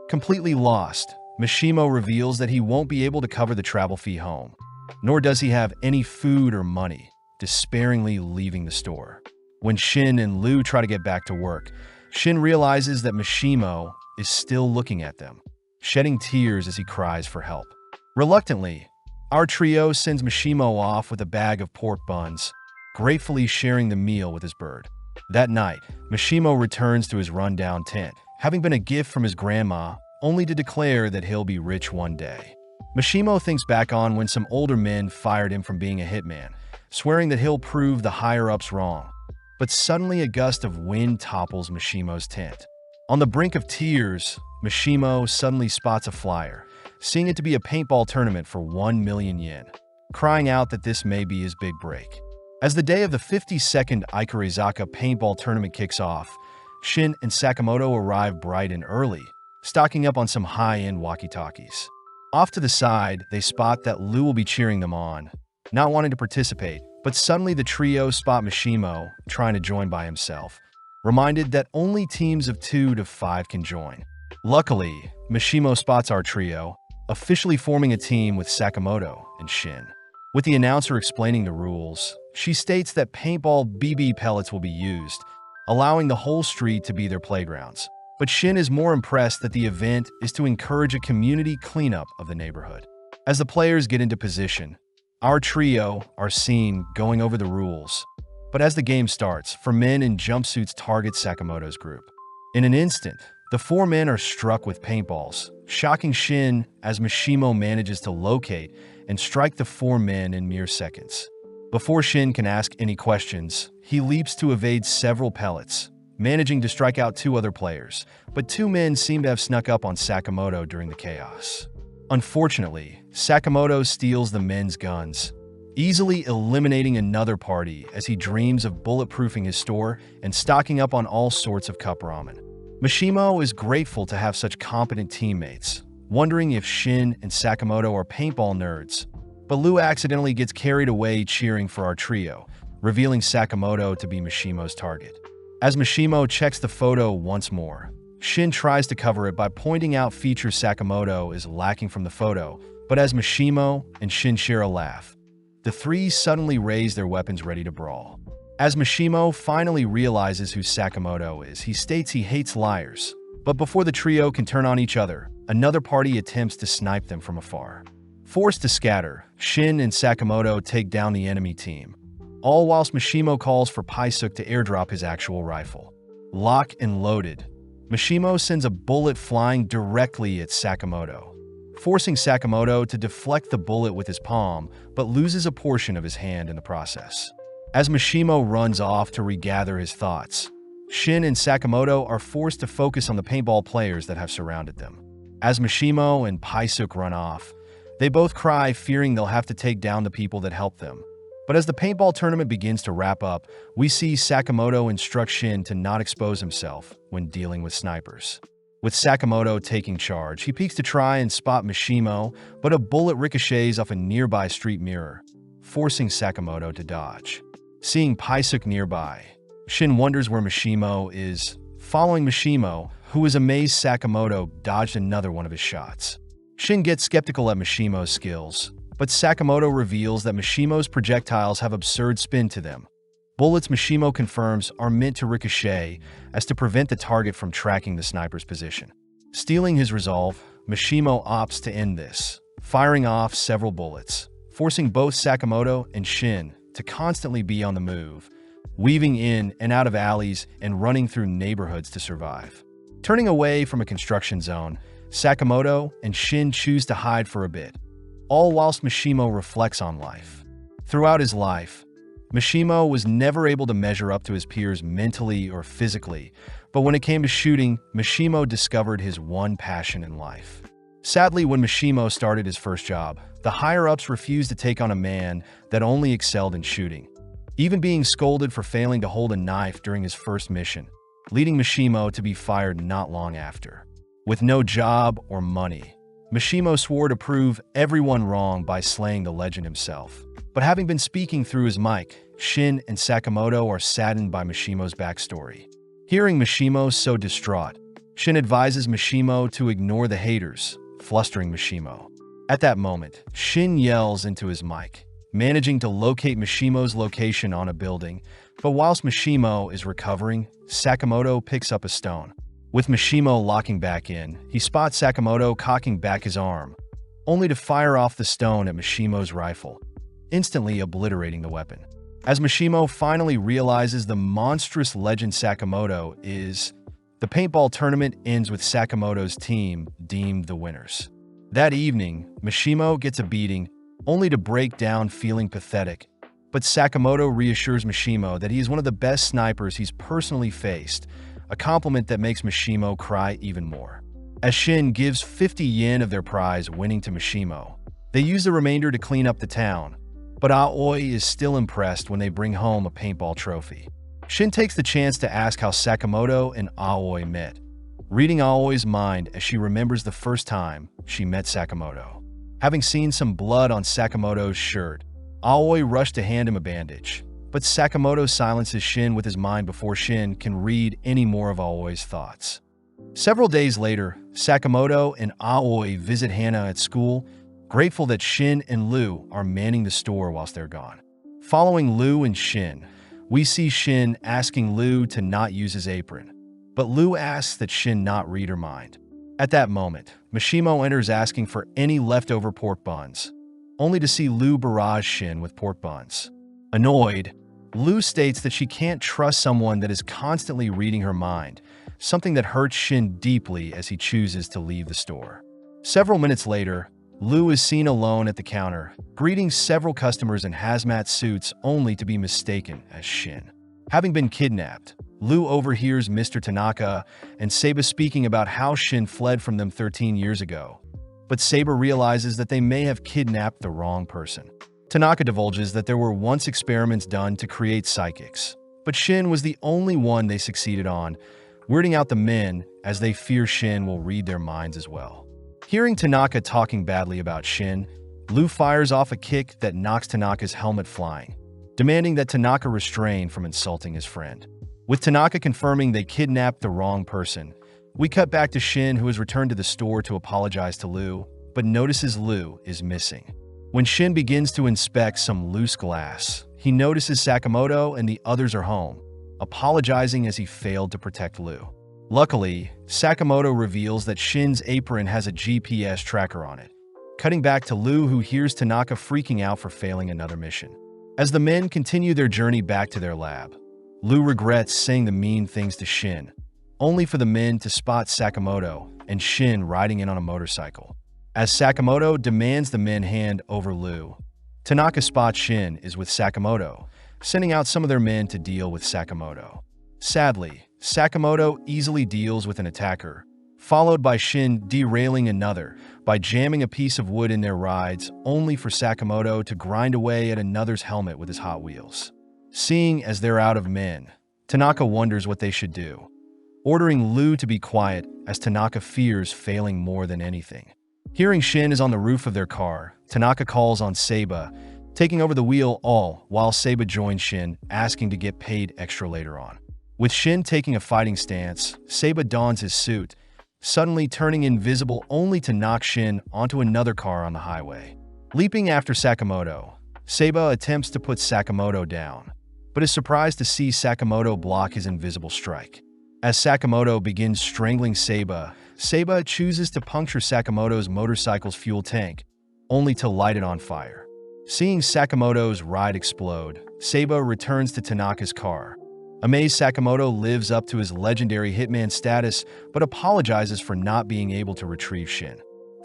Completely lost, Mishimo reveals that he won't be able to cover the travel fee home, nor does he have any food or money, despairingly leaving the store. When Shin and Lu try to get back to work, Shin realizes that Mishimo is still looking at them, shedding tears as he cries for help. Reluctantly, our trio sends Mishimo off with a bag of pork buns, gratefully sharing the meal with his bird. That night, Mishimo returns to his rundown tent, having been a gift from his grandma, only to declare that he'll be rich one day. Mishimo thinks back on when some older men fired him from being a hitman, swearing that he'll prove the higher-ups wrong. But suddenly a gust of wind topples Mishimo's tent. On the brink of tears, Mishimo suddenly spots a flyer, seeing it to be a paintball tournament for 1 million yen, crying out that this may be his big break. As the day of the 52nd Ikurizaka paintball tournament kicks off, Shin and Sakamoto arrive bright and early, stocking up on some high-end walkie-talkies. Off to the side, they spot that Lu will be cheering them on, not wanting to participate, but suddenly the trio spot Mishimo trying to join by himself, reminded that only teams of 2 to 5 can join. Luckily, Mishimo spots our trio, officially forming a team with Sakamoto and Shin. With the announcer explaining the rules, she states that paintball BB pellets will be used, allowing the whole street to be their playgrounds. But Shin is more impressed that the event is to encourage a community cleanup of the neighborhood. As the players get into position, our trio are seen going over the rules. But as the game starts, 4 men in jumpsuits target Sakamoto's group. In an instant, the 4 men are struck with paintballs, shocking Shin as Mishimo manages to locate and strike the 4 men in mere seconds. Before Shin can ask any questions, he leaps to evade several pellets, managing to strike out 2 other players, but 2 men seem to have snuck up on Sakamoto during the chaos. Unfortunately, Sakamoto steals the men's guns, easily eliminating another party as he dreams of bulletproofing his store and stocking up on all sorts of cup ramen. Mishimo is grateful to have such competent teammates, wondering if Shin and Sakamoto are paintball nerds, but Lu accidentally gets carried away cheering for our trio, revealing Sakamoto to be Mishimo's target. As Mishimo checks the photo once more, Shin tries to cover it by pointing out features Sakamoto is lacking from the photo, but as Mishimo and Shin share a laugh, the three suddenly raise their weapons ready to brawl. As Mishimo finally realizes who Sakamoto is, he states he hates liars. But before the trio can turn on each other, another party attempts to snipe them from afar. Forced to scatter, Shin and Sakamoto take down the enemy team, all whilst Mishimo calls for Paisuk to airdrop his actual rifle. Lock and loaded, Mishimo sends a bullet flying directly at Sakamoto, forcing Sakamoto to deflect the bullet with his palm, but loses a portion of his hand in the process. As Mishimo runs off to regather his thoughts, Shin and Sakamoto are forced to focus on the paintball players that have surrounded them. As Mishimo and Paisuk run off, they both cry, fearing they'll have to take down the people that helped them. But as the paintball tournament begins to wrap up, we see Sakamoto instruct Shin to not expose himself when dealing with snipers. With Sakamoto taking charge, he peeks to try and spot Mishimo, but a bullet ricochets off a nearby street mirror, forcing Sakamoto to dodge. Seeing Paisuk nearby, Shin wonders where Mishimo is. Following Mishimo, who is amazed Sakamoto dodged another one of his shots. Shin gets skeptical at Mishimo's skills, but Sakamoto reveals that Mishimo's projectiles have absurd spin to them. Bullets, Mishimo confirms, are meant to ricochet as to prevent the target from tracking the sniper's position. Stealing his resolve, Mishimo opts to end this, firing off several bullets, forcing both Sakamoto and Shin to constantly be on the move, weaving in and out of alleys and running through neighborhoods to survive. Turning away from a construction zone, Sakamoto and Shin choose to hide for a bit, all whilst Mishimo reflects on life. Throughout his life, Mishimo was never able to measure up to his peers mentally or physically, but when it came to shooting, Mishimo discovered his one passion in life. Sadly, when Mishimo started his first job, the higher-ups refused to take on a man that only excelled in shooting, even being scolded for failing to hold a knife during his first mission, leading Mishimo to be fired not long after. With no job or money, Mishimo swore to prove everyone wrong by slaying the legend himself. But having been speaking through his mic, Shin and Sakamoto are saddened by Mishimo's backstory. Hearing Mishimo so distraught, Shin advises Mishimo to ignore the haters, flustering Mishimo. At that moment, Shin yells into his mic, managing to locate Mishimo's location on a building, but whilst Mishimo is recovering, Sakamoto picks up a stone. With Mishimo locking back in, he spots Sakamoto cocking back his arm, only to fire off the stone at Mishimo's rifle, instantly obliterating the weapon. As Mishimo finally realizes the monstrous legend Sakamoto is, the paintball tournament ends with Sakamoto's team deemed the winners. That evening, Mishimo gets a beating, only to break down feeling pathetic, but Sakamoto reassures Mishimo that he is one of the best snipers he's personally faced, a compliment that makes Mishimo cry even more. As Shin gives 50 yen of their prize winning to Mishimo, they use the remainder to clean up the town, but Aoi is still impressed when they bring home a paintball trophy. Shin takes the chance to ask how Sakamoto and Aoi met, reading Aoi's mind as she remembers the first time she met Sakamoto. Having seen some blood on Sakamoto's shirt, Aoi rushed to hand him a bandage, but Sakamoto silences Shin with his mind before Shin can read any more of Aoi's thoughts. Several days later, Sakamoto and Aoi visit Hana at school, grateful that Shin and Lu are manning the store whilst they're gone. Following Lu and Shin, we see Shin asking Lu to not use his apron, but Lu asks that Shin not read her mind. At that moment, Mishimo enters asking for any leftover pork buns, only to see Lu barrage Shin with pork buns. Annoyed, Lu states that she can't trust someone that is constantly reading her mind, something that hurts Shin deeply as he chooses to leave the store. Several minutes later, Lu is seen alone at the counter, greeting several customers in hazmat suits only to be mistaken as Shin. Having been kidnapped, Lu overhears Mr. Tanaka and Saba speaking about how Shin fled from them 13 years ago, but Saba realizes that they may have kidnapped the wrong person. Tanaka divulges that there were once experiments done to create psychics, but Shin was the only one they succeeded on, weirding out the men as they fear Shin will read their minds as well. Hearing Tanaka talking badly about Shin, Lu fires off a kick that knocks Tanaka's helmet flying, demanding that Tanaka restrain from insulting his friend. With Tanaka confirming they kidnapped the wrong person, we cut back to Shin, who has returned to the store to apologize to Lu, but notices Lu is missing. When Shin begins to inspect some loose glass, he notices Sakamoto and the others are home, apologizing as he failed to protect Lu. Luckily, Sakamoto reveals that Shin's apron has a GPS tracker on it, cutting back to Lu, who hears Tanaka freaking out for failing another mission. As the men continue their journey back to their lab, Lu regrets saying the mean things to Shin, only for the men to spot Sakamoto and Shin riding in on a motorcycle. As Sakamoto demands the men hand over Lu, Tanaka spots Shin is with Sakamoto, sending out some of their men to deal with Sakamoto. Sadly, Sakamoto easily deals with an attacker, followed by Shin derailing another by jamming a piece of wood in their rides, only for Sakamoto to grind away at another's helmet with his Hot Wheels. Seeing as they're out of men, Tanaka wonders what they should do, ordering Lu to be quiet as Tanaka fears failing more than anything. Hearing Shin is on the roof of their car, Tanaka calls on Seiba, taking over the wheel all while Seiba joins Shin, asking to get paid extra later on. With Shin taking a fighting stance, Seiba dons his suit, suddenly turning invisible only to knock Shin onto another car on the highway. Leaping after Sakamoto, Seiba attempts to put Sakamoto down, but is surprised to see Sakamoto block his invisible strike. As Sakamoto begins strangling Seiba, Seiba chooses to puncture Sakamoto's motorcycle's fuel tank, only to light it on fire. Seeing Sakamoto's ride explode, Seiba returns to Tanaka's car. Amazed, Sakamoto lives up to his legendary Hitman status, but apologizes for not being able to retrieve Shin.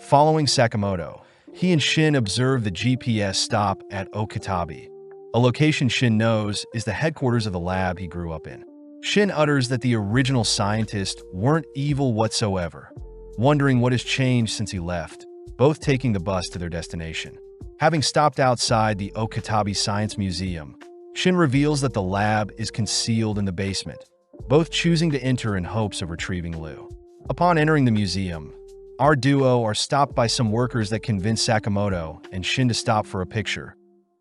Following Sakamoto, he and Shin observe the GPS stop at Okatabe, a location Shin knows is the headquarters of the lab he grew up in. Shin utters that the original scientists weren't evil whatsoever, wondering what has changed since he left, both taking the bus to their destination. Having stopped outside the Okatabe Science Museum, Shin reveals that the lab is concealed in the basement, both choosing to enter in hopes of retrieving Lu. Upon entering the museum, our duo are stopped by some workers that convince Sakamoto and Shin to stop for a picture,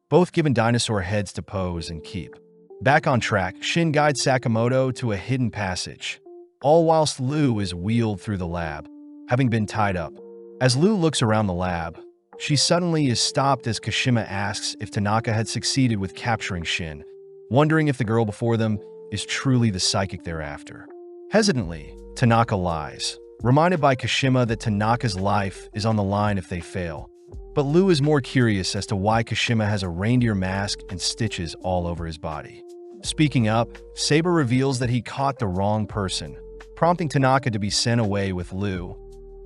both given dinosaur heads to pose and keep. Back on track, Shin guides Sakamoto to a hidden passage, all whilst Lu is wheeled through the lab, having been tied up. As Lu looks around the lab, she suddenly is stopped as Kashima asks if Tanaka had succeeded with capturing Shin, wondering if the girl before them is truly the psychic thereafter. Hesitantly, Tanaka lies, reminded by Kashima that Tanaka's life is on the line if they fail. But Lu is more curious as to why Kashima has a reindeer mask and stitches all over his body. Speaking up, Seiba reveals that he caught the wrong person, prompting Tanaka to be sent away with Lu,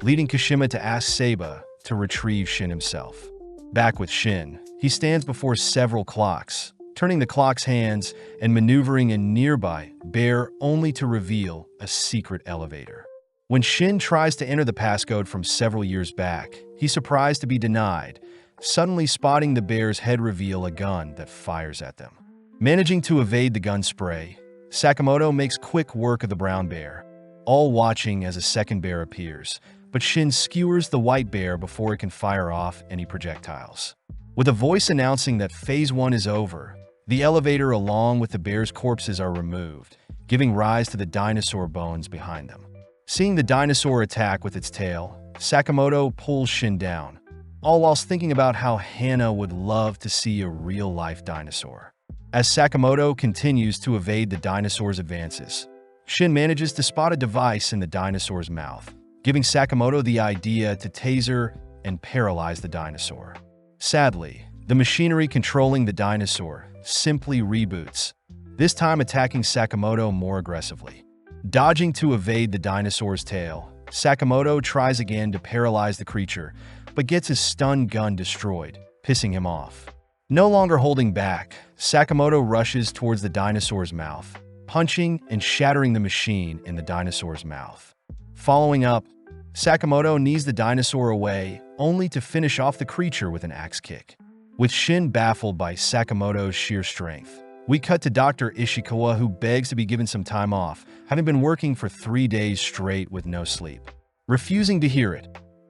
leading Kashima to ask Seiba to retrieve Shin himself. Back with Shin, he stands before several clocks, turning the clock's hands and maneuvering a nearby bear only to reveal a secret elevator. When Shin tries to enter the passcode from several years back, he's surprised to be denied, suddenly spotting the bear's head reveal a gun that fires at them. Managing to evade the gun spray, Sakamoto makes quick work of the brown bear, all watching as a second bear appears, but Shin skewers the white bear before it can fire off any projectiles. With a voice announcing that Phase 1 is over, the elevator along with the bear's corpses are removed, giving rise to the dinosaur bones behind them. Seeing the dinosaur attack with its tail, Sakamoto pulls Shin down, all whilst thinking about how Hana would love to see a real-life dinosaur. As Sakamoto continues to evade the dinosaur's advances, Shin manages to spot a device in the dinosaur's mouth, giving Sakamoto the idea to taser and paralyze the dinosaur. Sadly, the machinery controlling the dinosaur simply reboots, this time attacking Sakamoto more aggressively. Dodging to evade the dinosaur's tail, Sakamoto tries again to paralyze the creature, but gets his stun gun destroyed, pissing him off. No longer holding back, Sakamoto rushes towards the dinosaur's mouth, punching and shattering the machine in the dinosaur's mouth. Following up, Sakamoto knees the dinosaur away, only to finish off the creature with an axe kick. With Shin baffled by Sakamoto's sheer strength, we cut to Dr. Ishikawa, who begs to be given some time off, having been working for 3 days straight with no sleep. Refusing to hear it,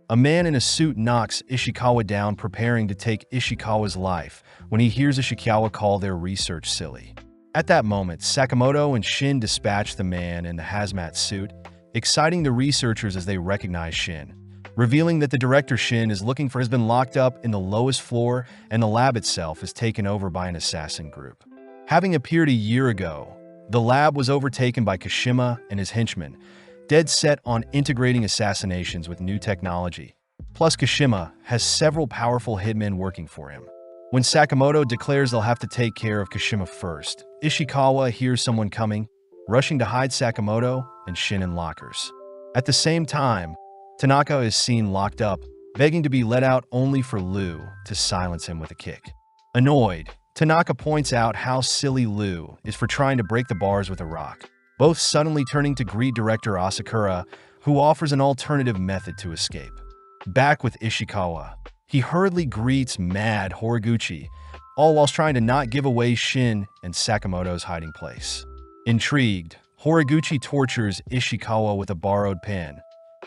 a man in a suit knocks Ishikawa down, preparing to take Ishikawa's life when he hears Ishikawa call their research silly. At that moment, Sakamoto and Shin dispatch the man in the hazmat suit, exciting the researchers as they recognize Shin, revealing that the director Shin is looking for has been locked up in the lowest floor and the lab itself is taken over by an assassin group. Having appeared a year ago, the lab was overtaken by Kashima and his henchmen, dead set on integrating assassinations with new technology. Plus, Kashima has several powerful hitmen working for him. When Sakamoto declares they'll have to take care of Kashima first, Ishikawa hears someone coming, rushing to hide Sakamoto and Shin in lockers. At the same time, Tanaka is seen locked up, begging to be let out only for Liu to silence him with a kick. Annoyed, Tanaka points out how silly Liu is for trying to break the bars with a rock, both suddenly turning to greet director Asakura, who offers an alternative method to escape. Back with Ishikawa, he hurriedly greets mad Horiguchi, all whilst trying to not give away Shin and Sakamoto's hiding place. Intrigued, Horiguchi tortures Ishikawa with a borrowed pen,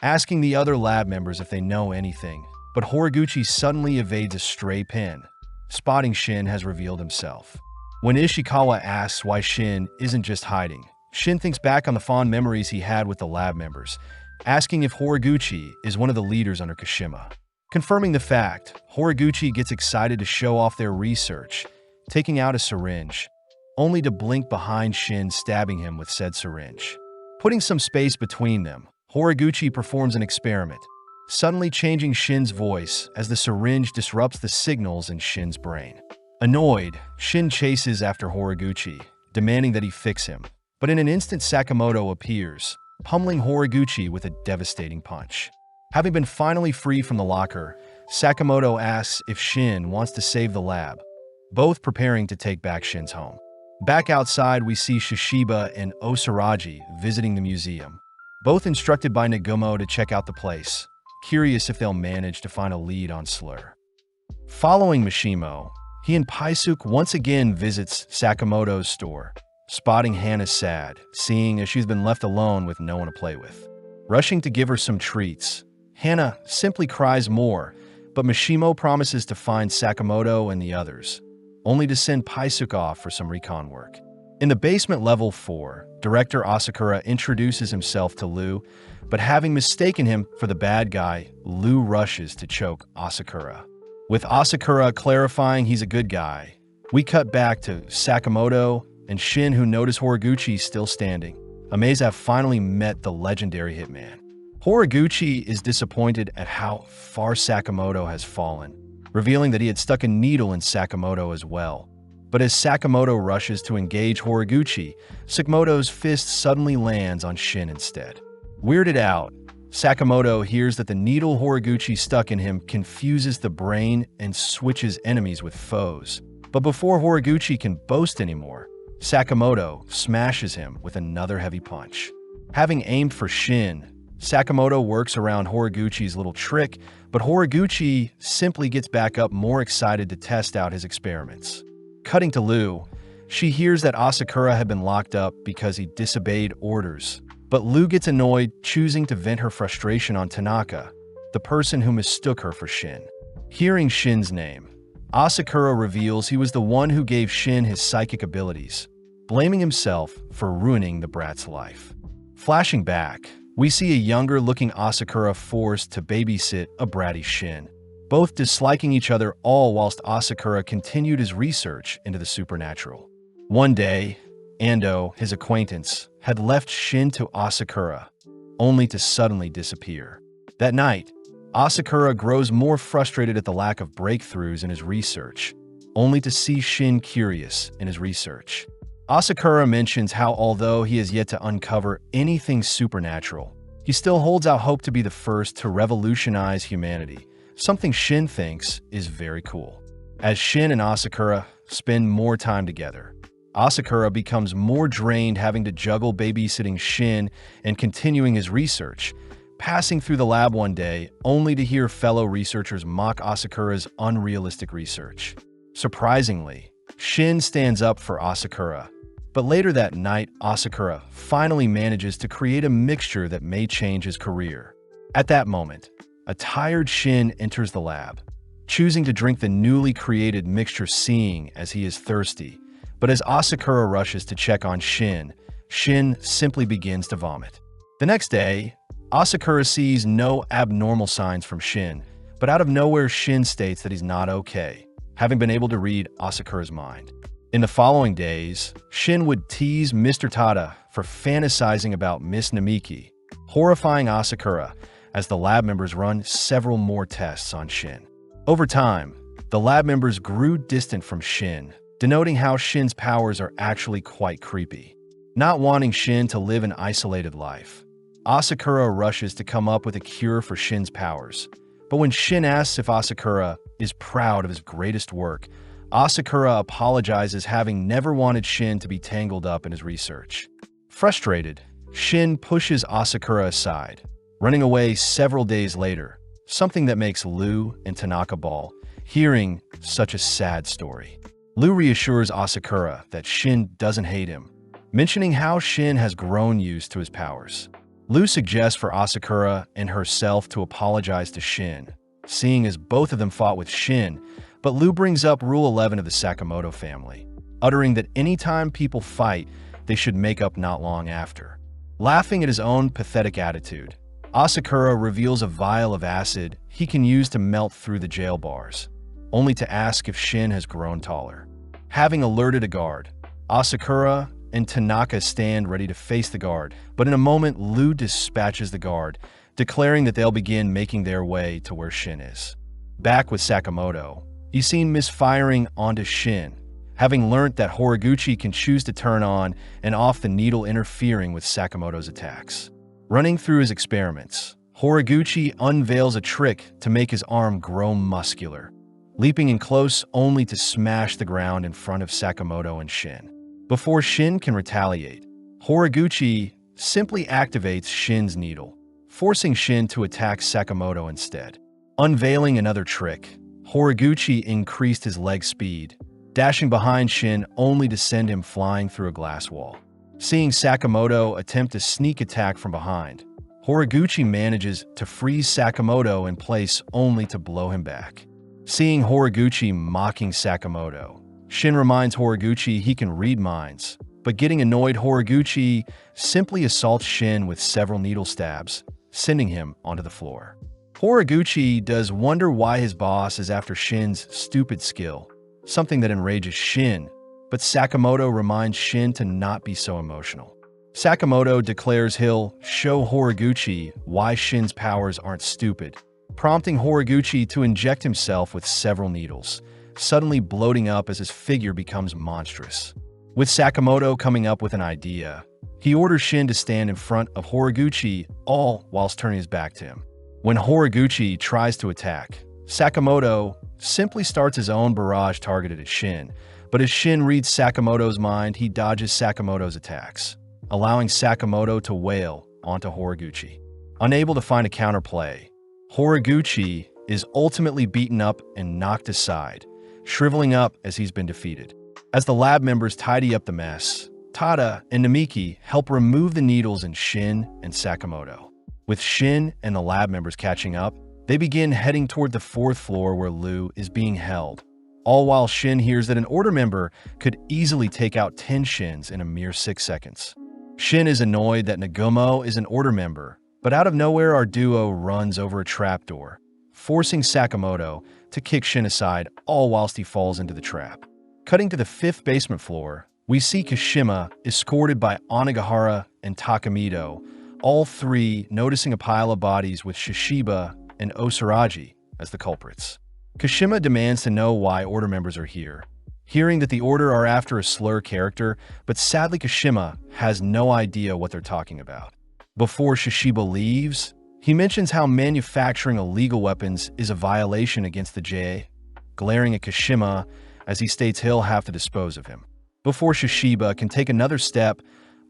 asking the other lab members if they know anything, but Horiguchi suddenly evades a stray pen. Spotting Shin has revealed himself. When Ishikawa asks why Shin isn't just hiding, Shin thinks back on the fond memories he had with the lab members, asking if Horiguchi is one of the leaders under Kashima. Confirming the fact, Horiguchi gets excited to show off their research, taking out a syringe, only to blink behind Shin stabbing him with said syringe. Putting some space between them, Horiguchi performs an experiment, suddenly changing Shin's voice as the syringe disrupts the signals in Shin's brain. Annoyed, Shin chases after Horiguchi, demanding that he fix him. But in an instant, Sakamoto appears, pummeling Horiguchi with a devastating punch. Having been finally free from the locker, Sakamoto asks if Shin wants to save the lab, both preparing to take back Shin's home. Back outside, we see Shishiba and Osaraji visiting the museum, both instructed by Nagumo to check out the place, curious if they'll manage to find a lead on Slur. Following Mishimo, he and Paisuke once again visits Sakamoto's store, spotting Hana sad, seeing as she's been left alone with no one to play with. Rushing to give her some treats, Hana simply cries more, but Mishimo promises to find Sakamoto and the others, only to send Paisuke off for some recon work. In the basement level 4, director Asakura introduces himself to Liu, but having mistaken him for the bad guy, Liu rushes to choke Asakura. With Asakura clarifying he's a good guy, we cut back to Sakamoto and Shin, who notice Horiguchi still standing, amazed to have finally met the legendary Hitman. Horiguchi is disappointed at how far Sakamoto has fallen, revealing that he had stuck a needle in Sakamoto as well. But as Sakamoto rushes to engage Horiguchi, Sakamoto's fist suddenly lands on Shin instead. Weirded out, Sakamoto hears that the needle Horiguchi stuck in him confuses the brain and switches enemies with foes. But before Horiguchi can boast anymore, Sakamoto smashes him with another heavy punch. Having aimed for Shin, Sakamoto works around Horiguchi's little trick, but Horiguchi simply gets back up, more excited to test out his experiments. Cutting to Liu, she hears that Asakura had been locked up because he disobeyed orders. But Liu gets annoyed, choosing to vent her frustration on Tanaka, the person who mistook her for Shin. Hearing Shin's name, Asakura reveals he was the one who gave Shin his psychic abilities, blaming himself for ruining the brat's life. Flashing back, we see a younger-looking Asakura forced to babysit a bratty Shin, both disliking each other, all whilst Asakura continued his research into the supernatural. One day, Ando, his acquaintance, had left Shin to Asakura, only to suddenly disappear. That night, Asakura grows more frustrated at the lack of breakthroughs in his research, only to see Shin curious in his research. Asakura mentions how although he has yet to uncover anything supernatural, he still holds out hope to be the first to revolutionize humanity, something Shin thinks is very cool. As Shin and Asakura spend more time together, Asakura becomes more drained, having to juggle babysitting Shin and continuing his research, passing through the lab one day only to hear fellow researchers mock Asakura's unrealistic research. Surprisingly, Shin stands up for Asakura, but later that night, Asakura finally manages to create a mixture that may change his career. At that moment, a tired Shin enters the lab, choosing to drink the newly created mixture, seeing as he is thirsty. But as Asakura rushes to check on Shin, Shin simply begins to vomit. The next day, Asakura sees no abnormal signs from Shin, but out of nowhere Shin states that he's not okay, having been able to read Asakura's mind. In the following days, Shin would tease Mr. Tada for fantasizing about Miss Namiki, horrifying Asakura as the lab members run several more tests on Shin. Over time, the lab members grew distant from Shin, denoting how Shin's powers are actually quite creepy. Not wanting Shin to live an isolated life, Asakura rushes to come up with a cure for Shin's powers. But when Shin asks if Asakura is proud of his greatest work, Asakura apologizes, having never wanted Shin to be tangled up in his research. Frustrated, Shin pushes Asakura aside, running away several days later, something that makes Lu and Tanaka bawl, hearing such a sad story. Lu reassures Asakura that Shin doesn't hate him, mentioning how Shin has grown used to his powers. Lu suggests for Asakura and herself to apologize to Shin, seeing as both of them fought with Shin, but Lu brings up Rule 11 of the Sakamoto family, uttering that anytime people fight, they should make up not long after. Laughing at his own pathetic attitude, Asakura reveals a vial of acid he can use to melt through the jail bars, only to ask if Shin has grown taller. Having alerted a guard, Asakura and Tanaka stand ready to face the guard, but in a moment Lu dispatches the guard, declaring that they'll begin making their way to where Shin is. Back with Sakamoto, he's seen misfiring onto Shin, having learnt that Horiguchi can choose to turn on and off the needle, interfering with Sakamoto's attacks. Running through his experiments, Horiguchi unveils a trick to make his arm grow muscular, leaping in close only to smash the ground in front of Sakamoto and Shin. Before Shin can retaliate, Horiguchi simply activates Shin's needle, forcing Shin to attack Sakamoto instead. Unveiling another trick, Horiguchi increased his leg speed, dashing behind Shin only to send him flying through a glass wall. Seeing Sakamoto attempt a sneak attack from behind, Horiguchi manages to freeze Sakamoto in place only to blow him back. Seeing Horiguchi mocking Sakamoto, Shin reminds Horiguchi he can read minds, but getting annoyed, Horiguchi simply assaults Shin with several needle stabs, sending him onto the floor. Horiguchi does wonder why his boss is after Shin's stupid skill, something that enrages Shin, but Sakamoto reminds Shin to not be so emotional. Sakamoto declares he'll show Horiguchi why Shin's powers aren't stupid, prompting Horiguchi to inject himself with several needles, suddenly bloating up as his figure becomes monstrous. With Sakamoto coming up with an idea, he orders Shin to stand in front of Horiguchi, all whilst turning his back to him. When Horiguchi tries to attack, Sakamoto simply starts his own barrage targeted at Shin, but as Shin reads Sakamoto's mind, he dodges Sakamoto's attacks, allowing Sakamoto to wail onto Horiguchi. Unable to find a counterplay, Horiguchi is ultimately beaten up and knocked aside, shriveling up as he's been defeated. As the lab members tidy up the mess, Tada and Namiki help remove the needles in Shin and Sakamoto. With Shin and the lab members catching up, they begin heading toward the 4th floor where Lu is being held, all while Shin hears that an order member could easily take out 10 Shins in a mere 6 seconds. Shin is annoyed that Nagumo is an order member, but out of nowhere our duo runs over a trapdoor, forcing Sakamoto to kick Shin aside, all whilst he falls into the trap. Cutting to the 5th basement floor, we see Kashima escorted by Onigahara and Takamito, all three noticing a pile of bodies with Shishiba and Osaraji as the culprits. Kashima demands to know why order members are here, hearing that the order are after a slur character, but sadly Kashima has no idea what they're talking about. Before Shishiba leaves, he mentions how manufacturing illegal weapons is a violation against the JA, glaring at Kashima as he states he'll have to dispose of him. Before Shishiba can take another step,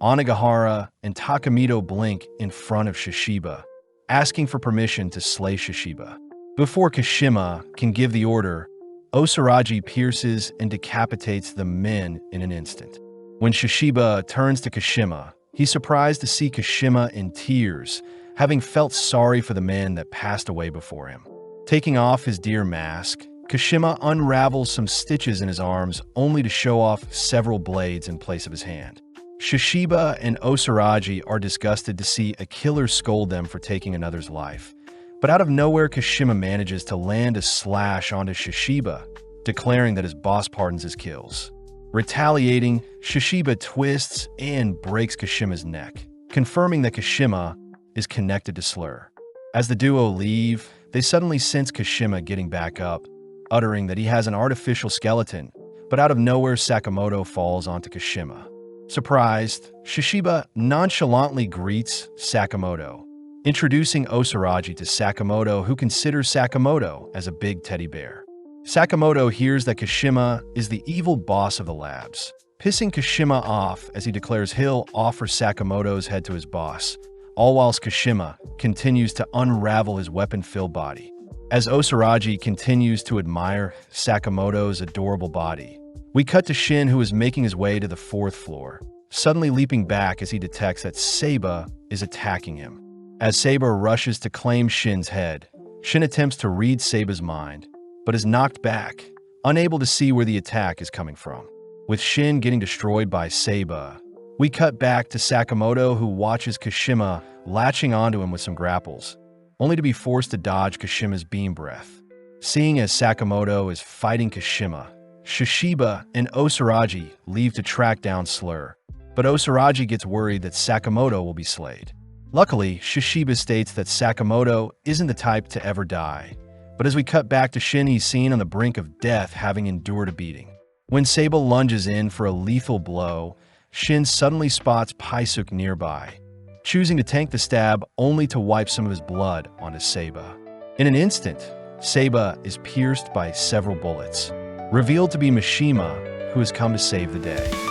Onigahara and Takamito blink in front of Shishiba, asking for permission to slay Shishiba. Before Kashima can give the order, Osaraji pierces and decapitates the men in an instant. When Shishiba turns to Kashima, he's surprised to see Kashima in tears, having felt sorry for the men that passed away before him. Taking off his deer mask, Kashima unravels some stitches in his arms only to show off several blades in place of his hand. Shishiba and Osaraji are disgusted to see a killer scold them for taking another's life. But out of nowhere, Kashima manages to land a slash onto Shishiba, declaring that his boss pardons his kills. Retaliating, Shishiba twists and breaks Kashima's neck, confirming that Kashima is connected to Slur. As the duo leave, they suddenly sense Kashima getting back up, uttering that he has an artificial skeleton, but out of nowhere Sakamoto falls onto Kashima. Surprised, Shishiba nonchalantly greets Sakamoto, introducing Osaraji to Sakamoto, who considers Sakamoto as a big teddy bear. Sakamoto hears that Kashima is the evil boss of the labs, pissing Kashima off as he declares he'll offer Sakamoto's head to his boss, all whilst Kashima continues to unravel his weapon-filled body. As Osaraji continues to admire Sakamoto's adorable body, we cut to Shin, who is making his way to the 4th floor, suddenly leaping back as he detects that Seiba is attacking him. As Seiba rushes to claim Shin's head, Shin attempts to read Seiba's mind, but is knocked back, unable to see where the attack is coming from. With Shin getting destroyed by Seiba, we cut back to Sakamoto, who watches Kashima latching onto him with some grapples, only to be forced to dodge Kashima's beam breath. Seeing as Sakamoto is fighting Kashima, Shishiba and Osaraji leave to track down Slur, but Osaraji gets worried that Sakamoto will be slayed. Luckily, Shishiba states that Sakamoto isn't the type to ever die, but as we cut back to Shin, he's seen on the brink of death, having endured a beating. When Seiba lunges in for a lethal blow, Shin suddenly spots Paisuk nearby, choosing to tank the stab only to wipe some of his blood onto Seiba. In an instant, Seiba is pierced by several bullets, revealed to be Mishima, who has come to save the day.